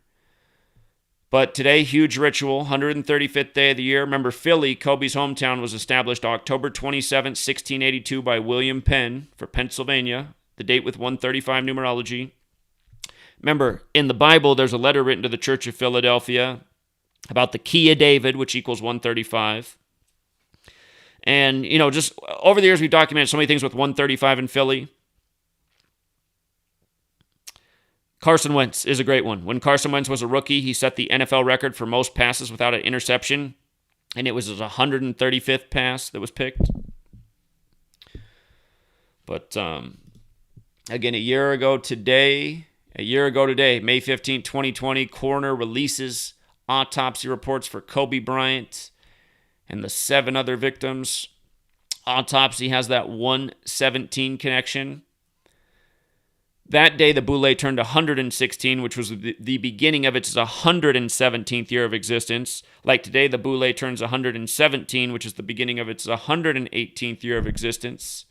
S1: But today, huge ritual, 135th day of the year. Remember, Philly, Kobe's hometown, was established October 27, 1682 by William Penn for Pennsylvania, the date with 135 numerology. Remember, in the Bible, there's a letter written to the Church of Philadelphia about the key of David, which equals 135. And, just over the years, we've documented so many things with 135 in Philly. Carson Wentz is a great one. When Carson Wentz was a rookie, he set the NFL record for most passes without an interception, and it was his 135th pass that was picked. But, again, a year ago today, May 15, 2020, coroner releases autopsy reports for Kobe Bryant and the 7 other victims. Autopsy has that 117 connection. That day, the Boule turned 116, which was the beginning of its 117th year of existence. Like today, the Boule turns 117, which is the beginning of its 118th year of existence.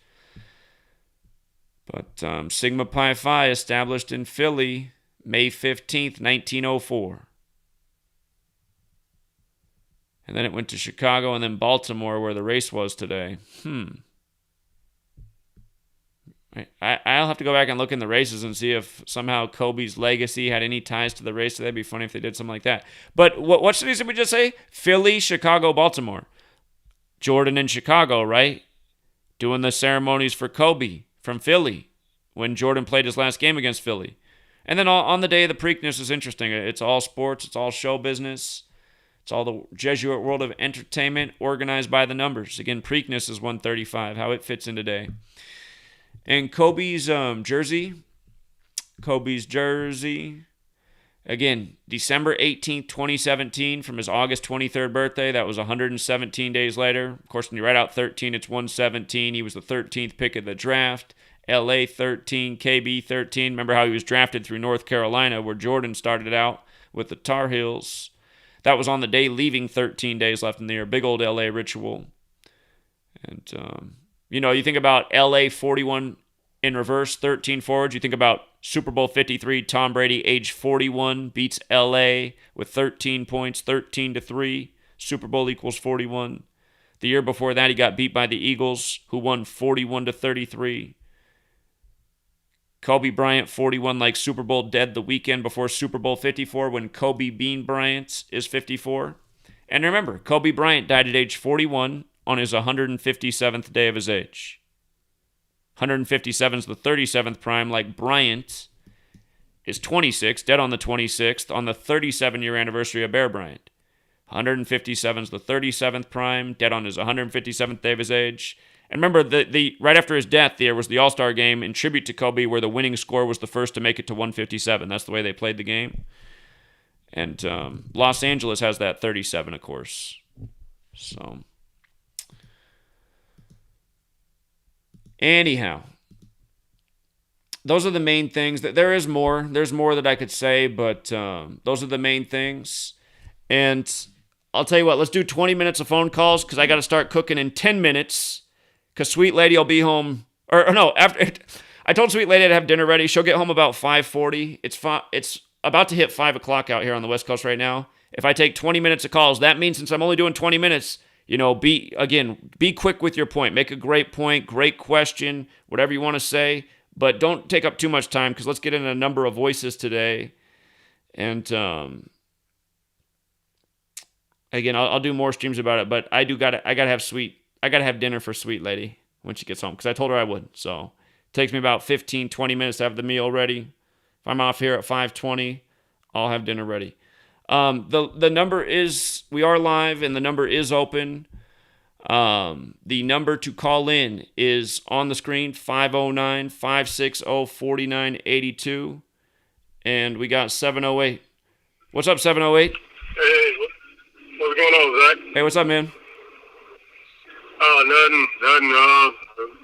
S1: But Sigma Pi Phi established in Philly, May 15th, 1904. And then it went to Chicago and then Baltimore, where the race was today. I'll have to go back and look in the races and see if somehow Kobe's legacy had any ties to the race. That'd be funny if they did something like that. But what cities did we just say? Philly, Chicago, Baltimore. Jordan in Chicago, right? Doing the ceremonies for Kobe from Philly when Jordan played his last game against Philly. And then on the day of the Preakness is interesting. It's all sports. It's all show business. It's all the Jesuit world of entertainment organized by the numbers. Again, Preakness is 135, how it fits in today. And Kobe's jersey, again, December 18th, 2017, from his August 23rd birthday. That was 117 days later. Of course, when you write out 13, it's 117. He was the 13th pick of the draft. LA 13, KB 13. Remember how he was drafted through North Carolina, where Jordan started out with the Tar Heels. That was on the day leaving 13 days left in the year. Big old LA ritual. And, you think about LA 41 in reverse, 13 forwards. You think about Super Bowl 53, Tom Brady, age 41, beats LA with 13 points, 13-3. Super Bowl equals 41. The year before that, he got beat by the Eagles, who won 41-33. Kobe Bryant, 41, like Super Bowl dead the weekend before Super Bowl 54 when Kobe Bean Bryant is 54. And remember, Kobe Bryant died at age 41 on his 157th day of his age. 157 is the 37th prime, like Bryant is 26, dead on the 26th, on the 37-year anniversary of Bear Bryant. 157 is the 37th prime, dead on his 157th day of his age. And remember, the right after his death, there was the All-Star game in tribute to Kobe, where the winning score was the first to make it to 157. That's the way they played the game. And Los Angeles has that 37, of course. So, anyhow, those are the main things. There is more. There's more that I could say, but those are the main things. And I'll tell you what, let's do 20 minutes of phone calls because I got to start cooking in 10 minutes because Sweet Lady will be home. Or no, after I told Sweet Lady to have dinner ready. She'll get home about 5:40. It's about to hit 5 o'clock out here on the West Coast right now. If I take 20 minutes of calls, that means since I'm only doing 20 minutes, be quick with your point. Make a great point, great question, whatever you want to say. But don't take up too much time because let's get in a number of voices today. And again, I'll do more streams about it. But I gotta have dinner for Sweet Lady when she gets home because I told her I would. So it takes me about 15, 20 minutes to have the meal ready. If I'm off here at 5:20, I'll have dinner ready. The number is, we are live and the number is open. The number to call in is on the screen, 509-560-4982. And we got 708. What's up, 708?
S2: Hey, what's going on, Zach?
S1: Hey, what's up, man?
S2: Nothing.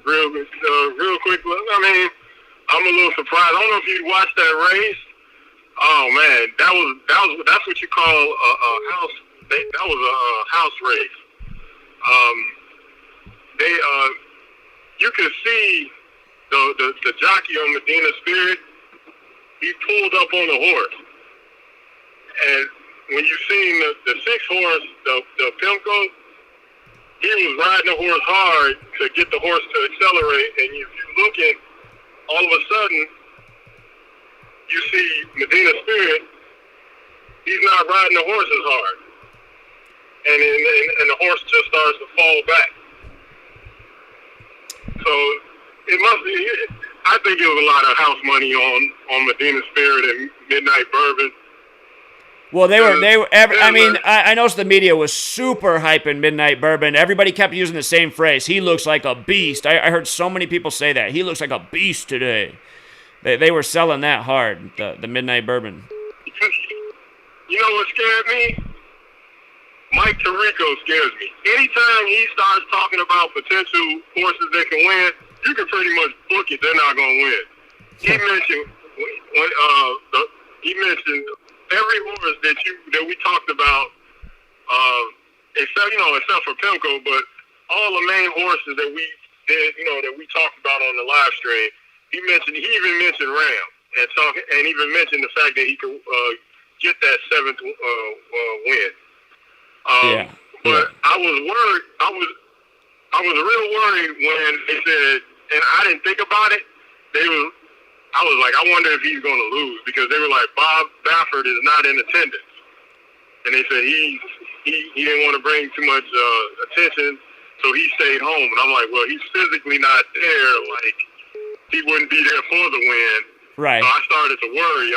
S2: Real quick. I mean, I'm a little surprised. I don't know if you watched that race. Oh man, that's what you call a house. That was a house race. You could see the jockey on Medina Spirit. He pulled up on the horse, and when you seen the 6 horse, the Pimco, he was riding the horse hard to get the horse to accelerate. And if you looking, all of a sudden, you see Medina Spirit. He's not riding the horse as hard, and the horse just starts to fall back. So it must be. I think it was a lot of house money on Medina Spirit and Midnight Bourbon.
S1: Well, I noticed the media was super hyping Midnight Bourbon. Everybody kept using the same phrase. He looks like a beast. I heard so many people say that. He looks like a beast today. They were selling that hard, the Midnight Bourbon.
S2: You know what scared me? Mike Tirico scares me. Anytime he starts talking about potential horses that can win, you can pretty much book it. They're not going to win. He mentioned every horse that we talked about, except for Pimco, but all the main horses that we did, that we talked about on the live stream. He even mentioned Ram and even mentioned the fact that he could get that 7th win. But I was worried. I was real worried when they said, and I didn't think about it. I was like, I wonder if he's going to lose because they were like, Bob Baffert is not in attendance, and they said he didn't want to bring too much attention, so he stayed home. And I'm like, well, he's physically not there. Like he wouldn't be there for the win.
S1: Right.
S2: So I started to worry.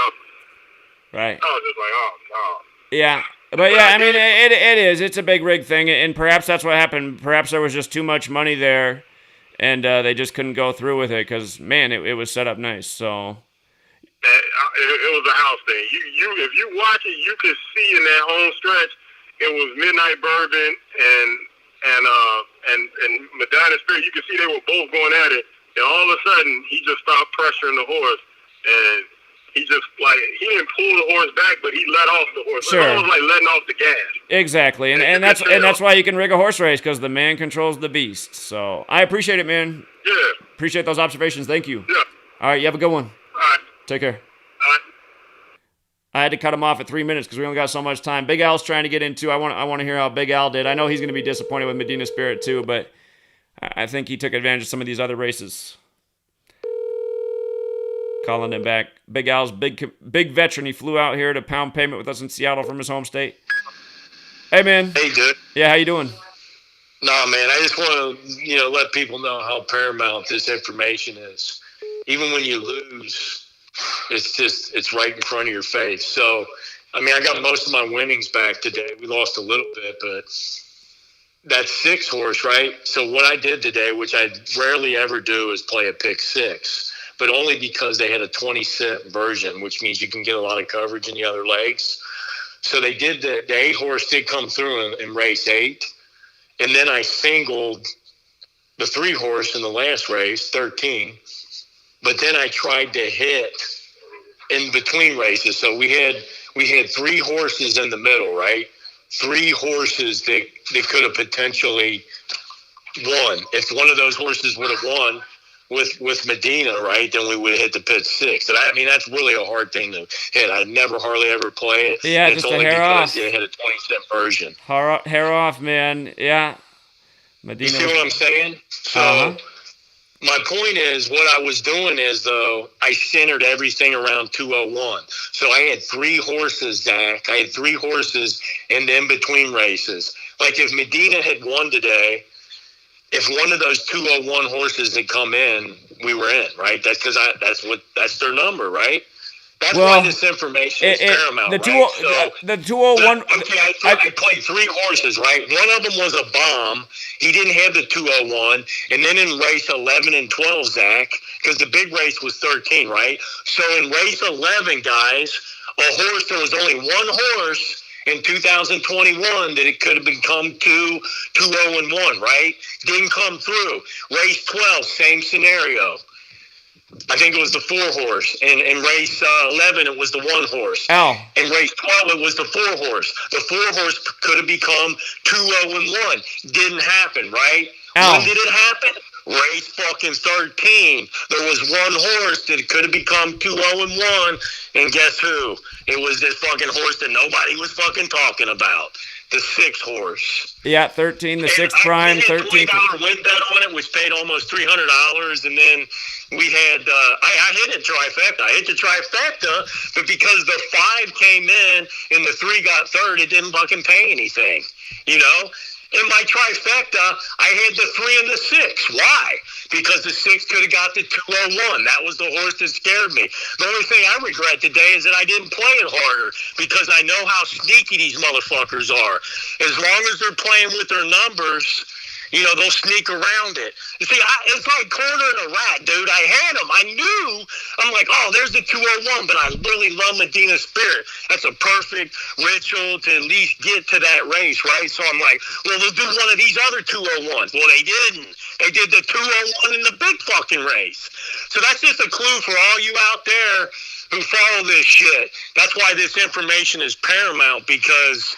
S1: Right.
S2: I was just like, oh no.
S1: Yeah. But yeah, I mean, it is. It's a big rig thing, and perhaps that's what happened. Perhaps there was just too much money there, and they just couldn't go through with it because, man, it was set up nice. So
S2: it was a house thing. If you watch it, you could see in that home stretch, it was Midnight Bourbon and Medina Spirit. You could see they were both going at it, and all of a sudden he just stopped pressuring the horse and. He just, he didn't pull the horse back, but he let off the horse.
S1: Sure.
S2: It was like letting off the gas.
S1: Exactly, and that's why you can rig a horse race, because the man controls the beast. So I appreciate it, man.
S2: Yeah.
S1: Appreciate those observations. Thank you.
S2: Yeah.
S1: All right, you have a good one.
S2: All right.
S1: Take care.
S2: All right.
S1: I had to cut him off at 3 minutes because we only got so much time. Big Al's trying to get into. I want to hear how Big Al did. I know he's going to be disappointed with Medina Spirit too, but I think he took advantage of some of these other races. Calling him back. Big Al's big veteran. He flew out here to pound payment with us in Seattle from his home state. Hey, man.
S3: Hey, dude.
S1: Yeah, how you doing?
S3: Nah, man, I just want to, let people know how paramount this information is. Even when you lose, it's right in front of your face. So, I mean, I got most of my winnings back today. We lost a little bit, but that 6 horse, right? So what I did today, which I rarely ever do, is play a pick 6. But only because they had a 20-cent version, which means you can get a lot of coverage in the other legs. So they did the 8 horse did come through in race 8. And then I singled the 3 horse in the last race, 13. But then I tried to hit in between races. So we had 3 horses in the middle, right? 3 horses that could have potentially won. If one of those horses would have won with Medina, right, then we would have hit the pit 6. And I mean, that's really a hard thing to hit. I'd never hardly ever play it.
S1: Yeah,
S3: and
S1: just
S3: it's
S1: a
S3: only
S1: hair
S3: because
S1: off.
S3: they had a 20-cent version.
S1: Hair off, man. Yeah. Medina.
S3: You see what I'm saying? So my point is, what I was doing is, though, I centered everything around 201. So I had 3 horses, Zach. I had 3 horses in the in-between races. Like if Medina had won today, if one of those 201 horses had come in, we were in, right? That's because that's their number, right? That's why this information is paramount,
S1: the
S3: right?
S1: The 201.
S3: I played 3 horses, right? One of them was a bomb. He didn't have the 201. And then in race 11 and 12, Zach, because the big race was 13, right? So in race 11, guys, there was only one horse in 2021 that it could have become 2-0-1, right? Didn't come through. Race 12, same scenario. I think it was the 4 horse. And in race 11, it was the 1 horse. In race 12, it was the 4 horse. The 4 horse could have become 2-0-1. Didn't happen, right? When did it happen? Race fucking 13. There was 1 horse that could have become 2-0-1. And guess who? It was this fucking horse that nobody was fucking talking about. The 6 horse.
S1: Yeah, 13, the 6 prime, 13.
S3: $20 win bet on it, which paid almost $300. And then we had, I hit a trifecta. I hit the trifecta, but because the 5 came in and the 3 got third, it didn't fucking pay anything, you know? In my trifecta, I had the 3 and the 6. Why? Because the 6 could have got the 201. That was the horse that scared me. The only thing I regret today is that I didn't play it harder because I know how sneaky these motherfuckers are. As long as they're playing with their numbers, you know, they'll sneak around it. You see, it's like cornering a rat, dude. I had them. I knew. I'm like, oh, there's the 201, but I really love Medina Spirit. That's a perfect ritual to at least get to that race, right? So I'm like, well, we'll do one of these other 201s. Well, they didn't. They did the 201 in the big fucking race. So that's just a clue for all you out there who follow this shit. That's why this information is paramount, because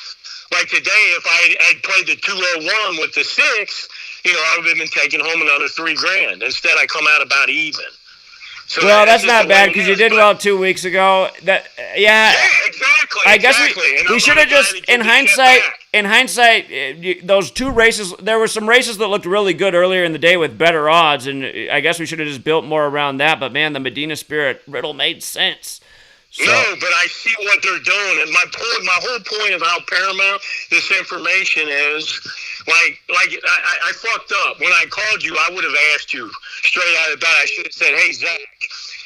S3: like today, if I'd played the 201 with the 6, you know, I would have been taking home another $3,000. Instead, I come out about even. So
S1: well, that's not bad because you did well 2 weeks ago. Yeah,
S3: exactly.
S1: I guess we should have just, in hindsight, those 2 races, there were some races that looked really good earlier in the day with better odds, and I guess we should have just built more around that. But man, the Medina Spirit riddle made sense. So.
S3: No, but I see what they're doing, and my whole point of how paramount this information is, like I fucked up. When I called you, I would have asked you straight out of the bat. I should have said, hey, Zach,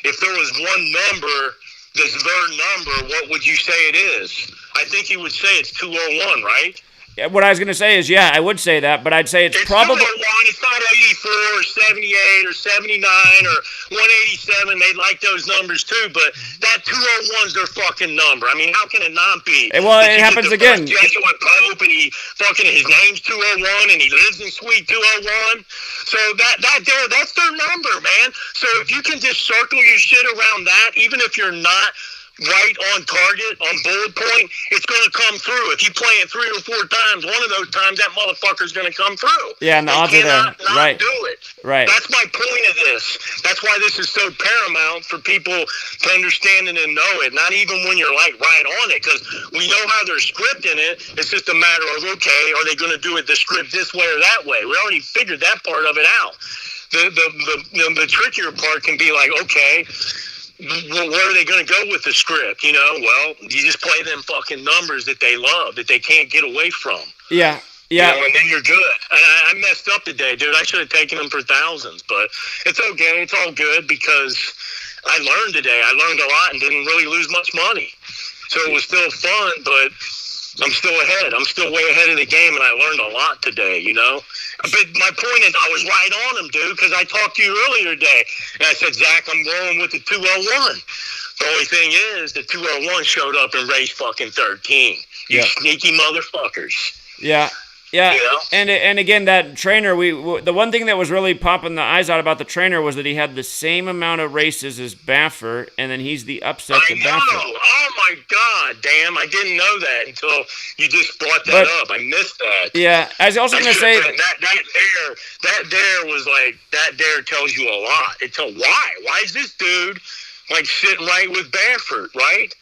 S3: if there was one number that's their number, what would you say it is? I think you would say it's 201, right?
S1: What I was going to say is, yeah, I would say that, but I'd say it's probably...
S3: It's not 84 or 78 or 79 or 187. They like those numbers too, but that 201's their fucking number. I mean, how can it not be?
S1: Well, it happens again.
S3: Jesuit Pope, and his name's 201, and he lives in Suite 201. So that's their number, man. So if you can just circle your shit around that, even if you're not right on target, on bullet point, it's going to come through. If you play it 3 or 4 times, one of those times, that motherfucker's going to come through.
S1: Yeah, and the odds are there. Right.
S3: Do it.
S1: Right.
S3: That's my point of this. That's why this is so paramount for people to understand it and know it. Not even when you're like right on it, because we know how they're scripting it. It's just a matter of, okay, are they going to do it the script this way or that way? We already figured that part of it out. The trickier part can be like, okay, well, where are they going to go with the script? You know, well, you just play them fucking numbers that they love, that they can't get away from.
S1: Yeah.
S3: Yeah. You know, and then you're good. And I messed up today, dude. I should have taken them for thousands, but it's okay. It's all good because I learned today. I learned a lot and didn't really lose much money. So it was still fun, but I'm still ahead. I'm still way ahead of the game, and I learned a lot today, you know? But my point is, I was right on him, dude, because I talked to you earlier today, and I said, Zach, I'm rolling with the 201. The only thing is, the 201 showed up in race fucking 13. You sneaky motherfuckers.
S1: Yeah. Yeah,
S3: You know?
S1: and again, that trainer, the one thing that was really popping the eyes out about the trainer was that he had the same amount of races as Baffert, and then he's the upset to
S3: I know.
S1: Baffert.
S3: Oh my God, damn! I didn't know that until you just brought that
S1: But
S3: up. I missed that.
S1: yeah, I was also going to say
S3: That dare was like that dare tells you a lot. It tells why is this dude like sitting right with Baffert, right?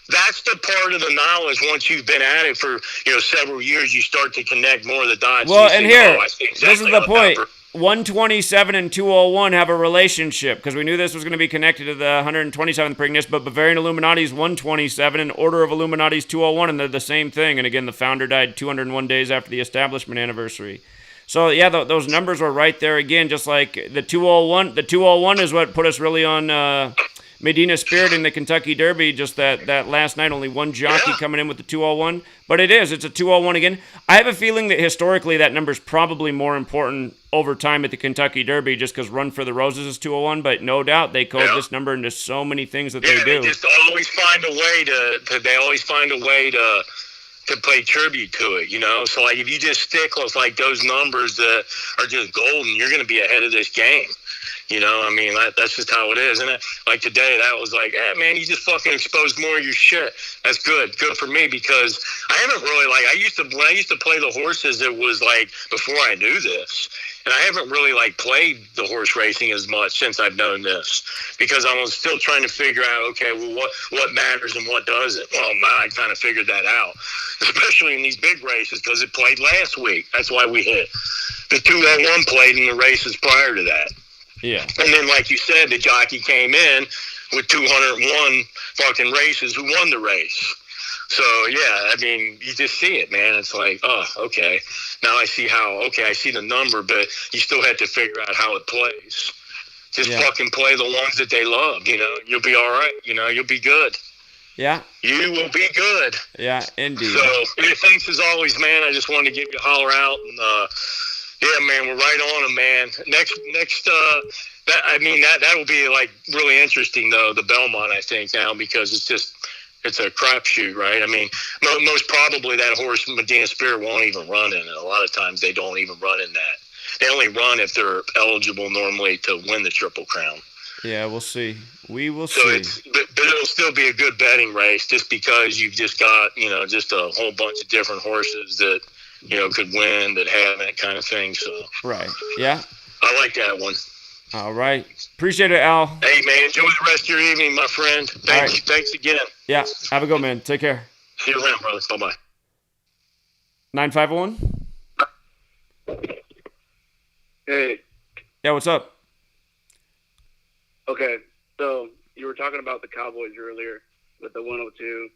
S3: That's the part of the knowledge. Once you've been at it for several years, you start to connect more of the dots.
S1: well,
S3: and
S1: and
S3: you see,
S1: here,
S3: I see
S1: this
S3: exactly
S1: is the
S3: how
S1: point.
S3: Baffert.
S1: 127 and 201 have a relationship because we knew this was going to be connected to the 127th Preakness, but Bavarian Illuminati's 127 and Order of Illuminati's 201, and they're the same thing. And again, the founder died 201 days after the establishment anniversary. So yeah, those numbers were right there again, just like the 201. The 201 is what put us really on Medina Spirit in the Kentucky Derby. Just that last night, only one jockey coming in with the 201. But it's a 201 again. I have a feeling that historically that number's probably more important over time at the Kentucky Derby, just because Run for the Roses is 201. But no doubt they code this number into so many things that they do.
S3: They just always find a way to pay tribute to it, So like if you just stick with like those numbers that are just golden, you're going to be ahead of this game. I mean, that's just how it is. And like today, that was like, man, you just fucking exposed more of your shit. That's good for me because I haven't really when I used to play the horses, it was like before I knew this. And I haven't really like played the horse racing as much since I've known this because I was still trying to figure out, okay, well, what matters and what doesn't. Well, now I kind of figured that out, especially in these big races because it played last week. That's why we hit. The 201 played in the races prior to that.
S1: Yeah.
S3: And then, like you said, the jockey came in with 201 fucking races who won the race. So, yeah, I mean, you just see it, man. It's like, oh, okay. Now I see I see the number, but you still have to figure out how it plays. Just fucking play the ones that they love, You'll be all right, You'll be good.
S1: Yeah.
S3: You will be good.
S1: Yeah, indeed.
S3: So, thanks as always, man. I just wanted to give you a holler out and, yeah, man, we're right on them, man. Next, that will be like really interesting though. The Belmont, I think now because it's a crapshoot, right? I mean, most probably that horse Medina Spirit won't even run in it. A lot of times they don't even run in that. They only run if they're eligible normally to win the Triple Crown.
S1: Yeah, we'll see. We will see.
S3: But it'll still be a good betting race just because you've just got just a whole bunch of different horses that. Could win, that haven't, kind of thing. So
S1: right, yeah.
S3: I like that one.
S1: All right, appreciate it, Al.
S3: Hey, man, enjoy the rest of your evening, my friend. Thanks again.
S1: Yeah, have a good man. Take care.
S3: See you around, brother. Bye-bye.
S1: 951.
S4: Hey.
S1: Yeah, what's up?
S4: Okay, so you were talking about the Cowboys earlier with the 102.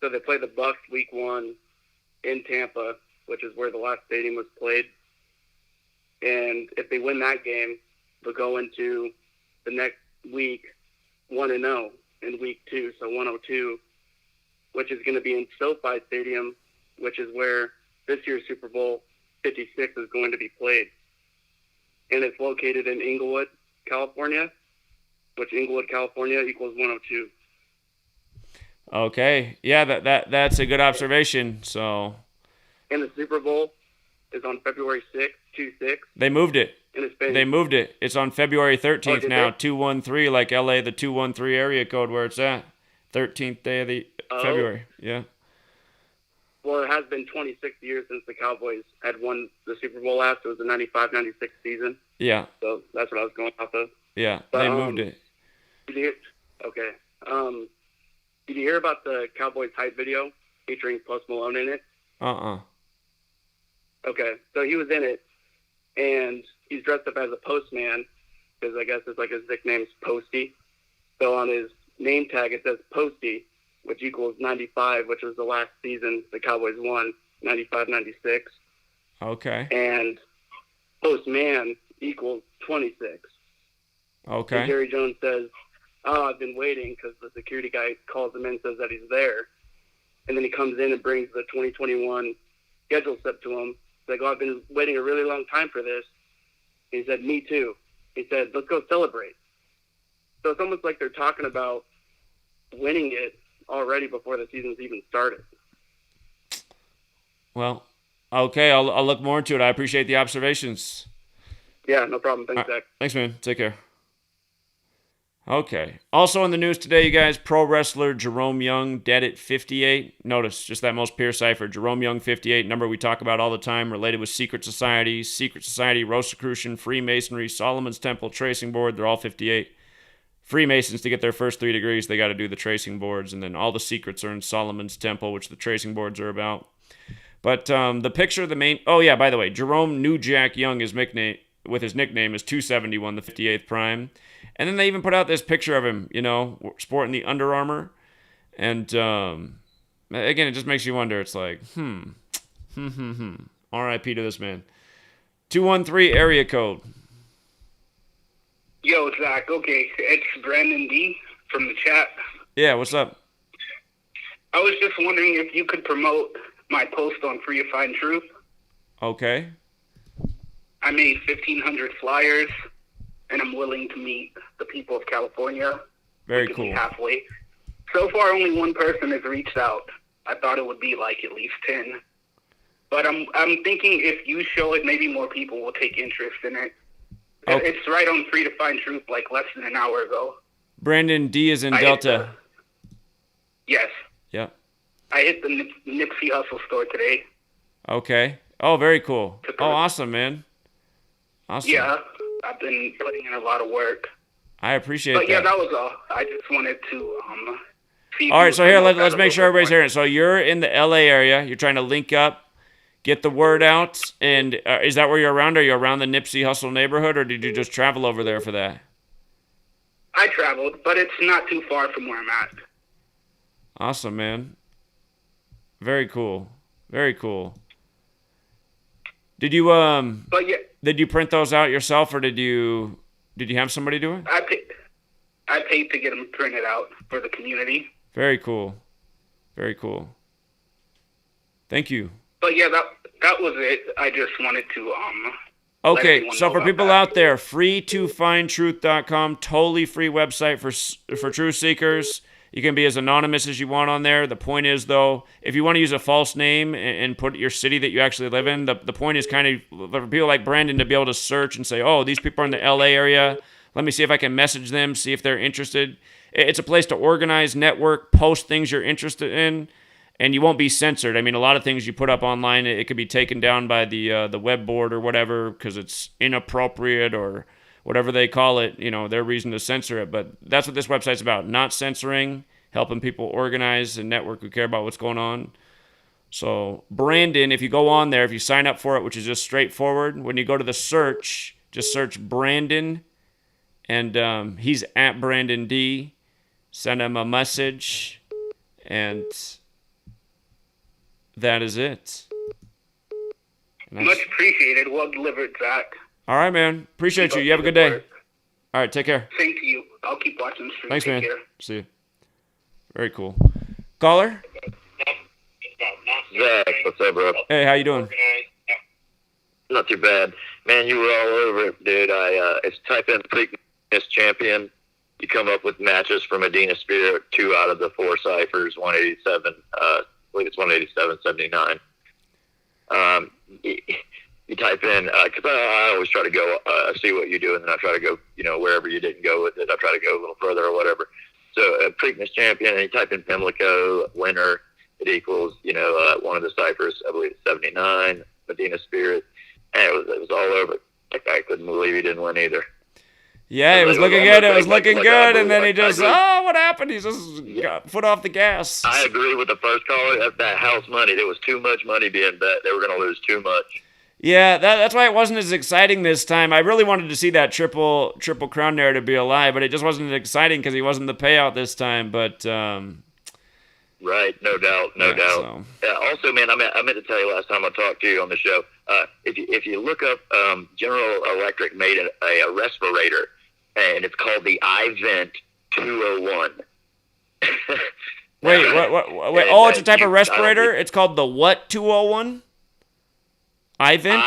S4: So they play the Bucs week 1 in Tampa, which is where the last stadium was played. And if they win that game, they'll go into the next week 1-0 in week 2, so 102, which is going to be in SoFi Stadium, which is where this year's Super Bowl 56 is going to be played. And it's located in Inglewood, California, which Inglewood, California equals 102.
S1: Okay, yeah, that's a good observation. So,
S4: and the Super Bowl is on February 6th, 2/6.
S1: They moved it.
S4: And it's been,
S1: they moved it. It's on February 13th now, 213, like LA, the 213 area code where it's at. 13th day of the February. Yeah.
S4: Well, it has been 26 years since the Cowboys had won the Super Bowl last. It was the 95-96 season.
S1: Yeah.
S4: So that's what I was going off of.
S1: Yeah,
S4: but,
S1: they moved it.
S4: Okay. Did you hear about the Cowboys hype video featuring Post Malone in it? Okay, so he was in it, and he's dressed up as a postman, because I guess it's like his nickname's Posty. So on his name tag it says Posty, which equals 95, which was the last season the Cowboys won, 95-96.
S1: Okay.
S4: And Postman equals 26.
S1: Okay.
S4: And Jerry Jones says, I've been waiting, because the security guy calls him in and says that he's there. And then he comes in and brings the 2021 schedule slip to him. He's like, I've been waiting a really long time for this. He said, me too. He said, let's go celebrate. So it's almost like they're talking about winning it already before the season's even started.
S1: Well, okay, I'll look more into it. I appreciate the observations.
S4: Yeah, no problem. Thanks,
S1: All right.
S4: Zach.
S1: Thanks, man. Take care. Okay. Also in the news today, you guys, pro wrestler Jerome Young dead at 58. Notice just that most pure cipher. Jerome Young, 58, number we talk about all the time, related with secret society, Rosicrucian, Freemasonry, Solomon's Temple, Tracing Board. They're all 58. Freemasons, to get their first 3 degrees, they got to do the tracing boards, and then all the secrets are in Solomon's Temple, which the tracing boards are about. But the picture of the main... Oh, yeah, by the way, Jerome New Jack Young, his nickname is 271, the 58th prime. And then they even put out this picture of him, sporting the Under Armour. And, again, it just makes you wonder. It's like, R.I.P. to this man. 213 area code.
S5: Yo, Zach. Okay, it's Brandon D from the chat.
S1: Yeah, what's up?
S5: I was just wondering if you could promote my post on Free to Find Truth.
S1: Okay.
S5: I made 1,500 flyers, and I'm willing to meet the people of California.
S1: Very
S5: could
S1: cool.
S5: be halfway. So far, only one person has reached out. I thought it would be like at least 10. But I'm thinking if you show it, maybe more people will take interest in it.
S1: Okay.
S5: It's right on Free to Find Truth like less than an hour ago.
S1: Brandon D is in Delta.
S5: Yes.
S1: Yep.
S5: I hit the Nipsey Hustle store today.
S1: Okay. Oh, very cool. Oh, awesome, man. Awesome.
S5: Yeah, I've been putting in a lot of work.
S1: I appreciate that.
S5: But yeah, that was all. I just wanted to see.
S1: All right, so here, let's make sure everybody's hearing it. So you're in the LA area. You're trying to link up, get the word out. And is that where you're around? Are you around the Nipsey Hustle neighborhood, or did you just travel over there for that?
S5: I traveled, but it's not too far from where I'm at.
S1: Awesome, man. Very cool. Very cool. Did you
S5: But yeah,
S1: did you print those out yourself, or did you have somebody do it?
S5: I paid to get them printed out for the community.
S1: Very cool. Very cool. Thank you.
S5: But yeah, that was it. I just wanted to
S1: Okay, so for people out there, free2findtruth.com, totally free website for truth seekers. You can be as anonymous as you want on there. The point is, though, if you want to use a false name and put your city that you actually live in, the point is kind of for people like Brandon to be able to search and say, oh, these people are in the LA area. Let me see if I can message them, see if they're interested. It's a place to organize, network, post things you're interested in, and you won't be censored. I mean, a lot of things you put up online, it could be taken down by the web board or whatever because it's inappropriate or whatever they call it, their reason to censor it. But that's what this website's about, not censoring, helping people organize and network who care about what's going on. So Brandon, if you go on there, if you sign up for it, which is just straightforward, when you go to the search, just search Brandon, and he's at Brandon D. Send him a message, and that is it.
S5: Much appreciated. Well delivered, Zach.
S1: All right, man. Appreciate you. You have a good day. All right, take care.
S5: Same to you. I'll keep watching the stream.
S1: Thanks,
S5: Take
S1: man.
S5: care.
S1: See you. Very cool. Caller?
S6: Zach, what's up, bro?
S1: Hey, how you doing?
S6: Not too bad. Man, you were all over it, dude. It's type in Preakness champion. You come up with matches for Medina Spirit, 2 out of the 4 ciphers, 187. I believe it's 187.79. You type in, because I always try to go see what you do, and then I try to go, wherever you didn't go with it, I try to go a little further or whatever. So Preakness champion, and you type in Pimlico, winner, it equals, one of the ciphers, I believe it's 79, Medina Spirit, and it was all over. Like, I couldn't believe he didn't win either.
S1: Yeah, it was looking good. It was looking good, and then he just, what happened? He just got foot off the gas.
S6: I agree with the first caller. That house money, there was too much money being bet. They were going to lose too much.
S1: Yeah, that's why it wasn't as exciting this time. I really wanted to see that triple crown narrative be alive, but it just wasn't as exciting because he wasn't the payout this time. But
S6: right, no doubt.
S1: So.
S6: Yeah, also, man, I meant to tell you last time I talked to you on the show. If you look up, General Electric made a respirator, and it's called the iVent 201.
S1: Wait, what? Oh, it's a type of respirator. It's called the what 201? iVent?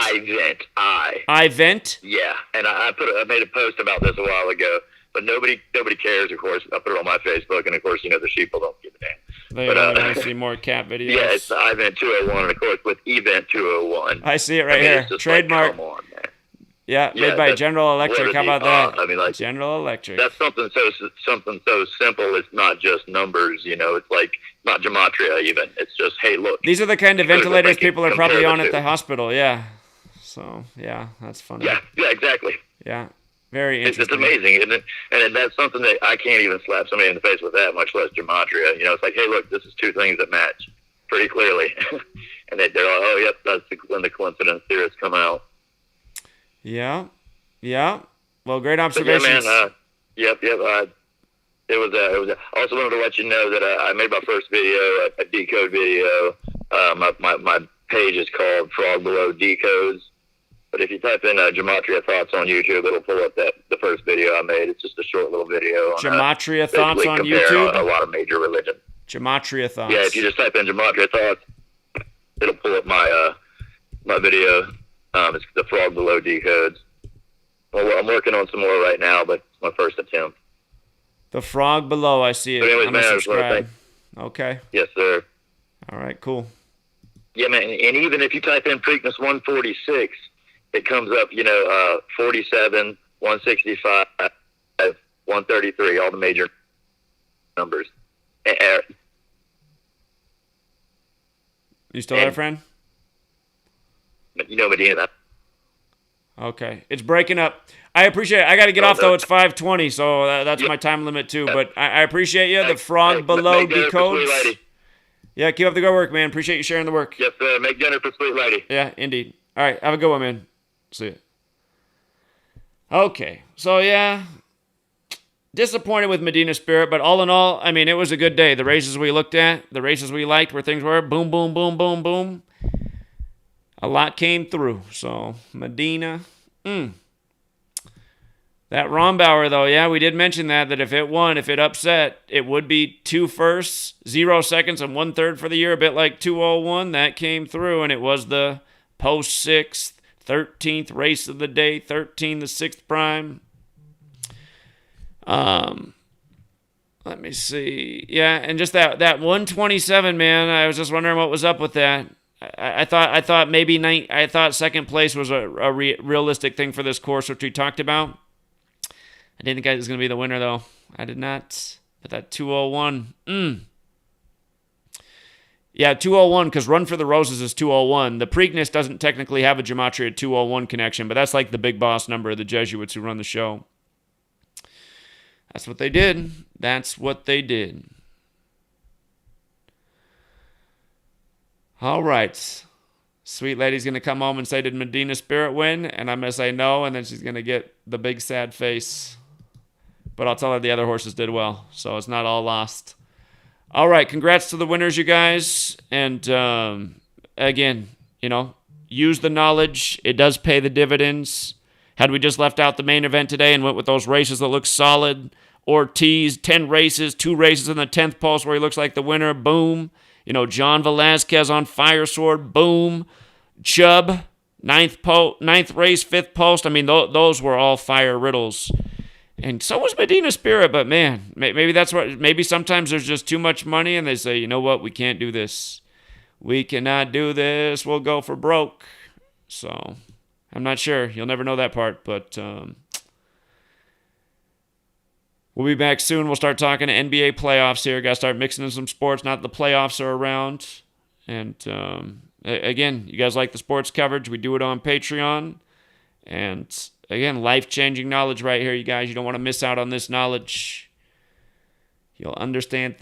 S1: iVent?
S6: Yeah, and I made a post about this a while ago, but nobody cares, of course. I put it on my Facebook, and of course, the sheeple don't give a damn.
S1: They only want to see more cat videos.
S6: Yeah, it's the Event 201, and of course with Event 201.
S1: I see it right here.
S6: It's just
S1: Trademark.
S6: Like, come on, man.
S1: Yeah, made by General Electric. How about that?
S6: I mean, like,
S1: General Electric.
S6: That's something so simple. It's not just numbers, It's like not gematria even. It's just, hey, look.
S1: These are the kind of ventilators people are probably on at the hospital. Yeah. So yeah, that's funny.
S6: Yeah, exactly.
S1: Yeah, very interesting.
S6: It's amazing, isn't it? And that's something that I can't even slap somebody in the face with that, much less gematria. It's like, hey, look, this is two things that match pretty clearly, and they're like, oh, yep, that's when the coincidence theorists come out.
S1: Yeah. Well, great observations.
S6: Yeah, man. Yep. It was. I also wanted to let you know that I made my first video, a decode video. My page is called Frog Below Decodes. But if you type in Gematria Thoughts on YouTube, it'll pull up the first video I made. It's just a short little video. On,
S1: Gematria Thoughts on YouTube?
S6: A lot of major religions.
S1: Gematria Thoughts.
S6: Yeah, if you just type in Gematria Thoughts, it'll pull up my video. It's the Frog Below Decodes. Well, I'm working on some more right now, but it's my first attempt.
S1: The Frog Below, I see it.
S6: But anyways,
S1: I'm going to subscribe.
S6: Okay. Yes, sir.
S1: All right, cool.
S6: Yeah, man, and even if you type in Preakness 146, it comes up, 47, 165, 133, all the major numbers.
S1: You still there, friend?
S6: Medina.
S1: Okay. It's breaking up. I appreciate it. I got to get off, though. It's 5:20, so that's my time limit, too. But I appreciate you. The Frog Below Decodes. Yeah, keep up the good work, man. Appreciate you sharing the work.
S6: Yes, make dinner for Sweet Lady.
S1: Yeah, indeed. All right, have a good one, man. See you. Okay, so yeah, disappointed with Medina Spirit, but all in all, I mean, it was a good day. The races we looked at, the races we liked, where things were, boom, boom, boom, boom, boom. A lot came through, so Medina, That Rombauer, though, yeah, we did mention that if it won, if it upset, it would be 2 firsts, 0 seconds, and 1/3 for the year, a bit like 201. That came through, and it was the post-6th, 13th race of the day, 13, the 6th prime. Let me see. Yeah, and just that 127, man, I was just wondering what was up with that. I thought maybe I thought second place was a realistic thing for this course, which we talked about. I didn't think I was going to be the winner, though. I did not. But that 201. Yeah, 201, because Run for the Roses is 201. The Preakness doesn't technically have a Gematria 201 connection, but that's like the big boss number of the Jesuits who run the show. That's what they did. That's what they did. All right. Sweet Lady's going to come home and say, did Medina Spirit win? And I'm going to say no, and then she's going to get the big sad face. But I'll tell her the other horses did well, so it's not all lost. All right, congrats to the winners, you guys. And again, use the knowledge. It does pay the dividends. Had we just left out the main event today and went with those races that look solid, Ortiz, 10 races, 2 races in the 10th post where he looks like the winner, boom. John Velazquez on Fire Sword, boom. Chubb, 9th race, 5th post. I mean, those were all fire riddles. And so was Medina Spirit, but man, maybe sometimes there's just too much money and they say, you know what, we can't do this. We cannot do this. We'll go for broke. So I'm not sure. You'll never know that part, but we'll be back soon. We'll start talking to NBA playoffs here. Got to start mixing in some sports. Not that the playoffs are around. And again, you guys like the sports coverage. We do it on Patreon. And again, life-changing knowledge right here, you guys. You don't want to miss out on this knowledge. You'll understand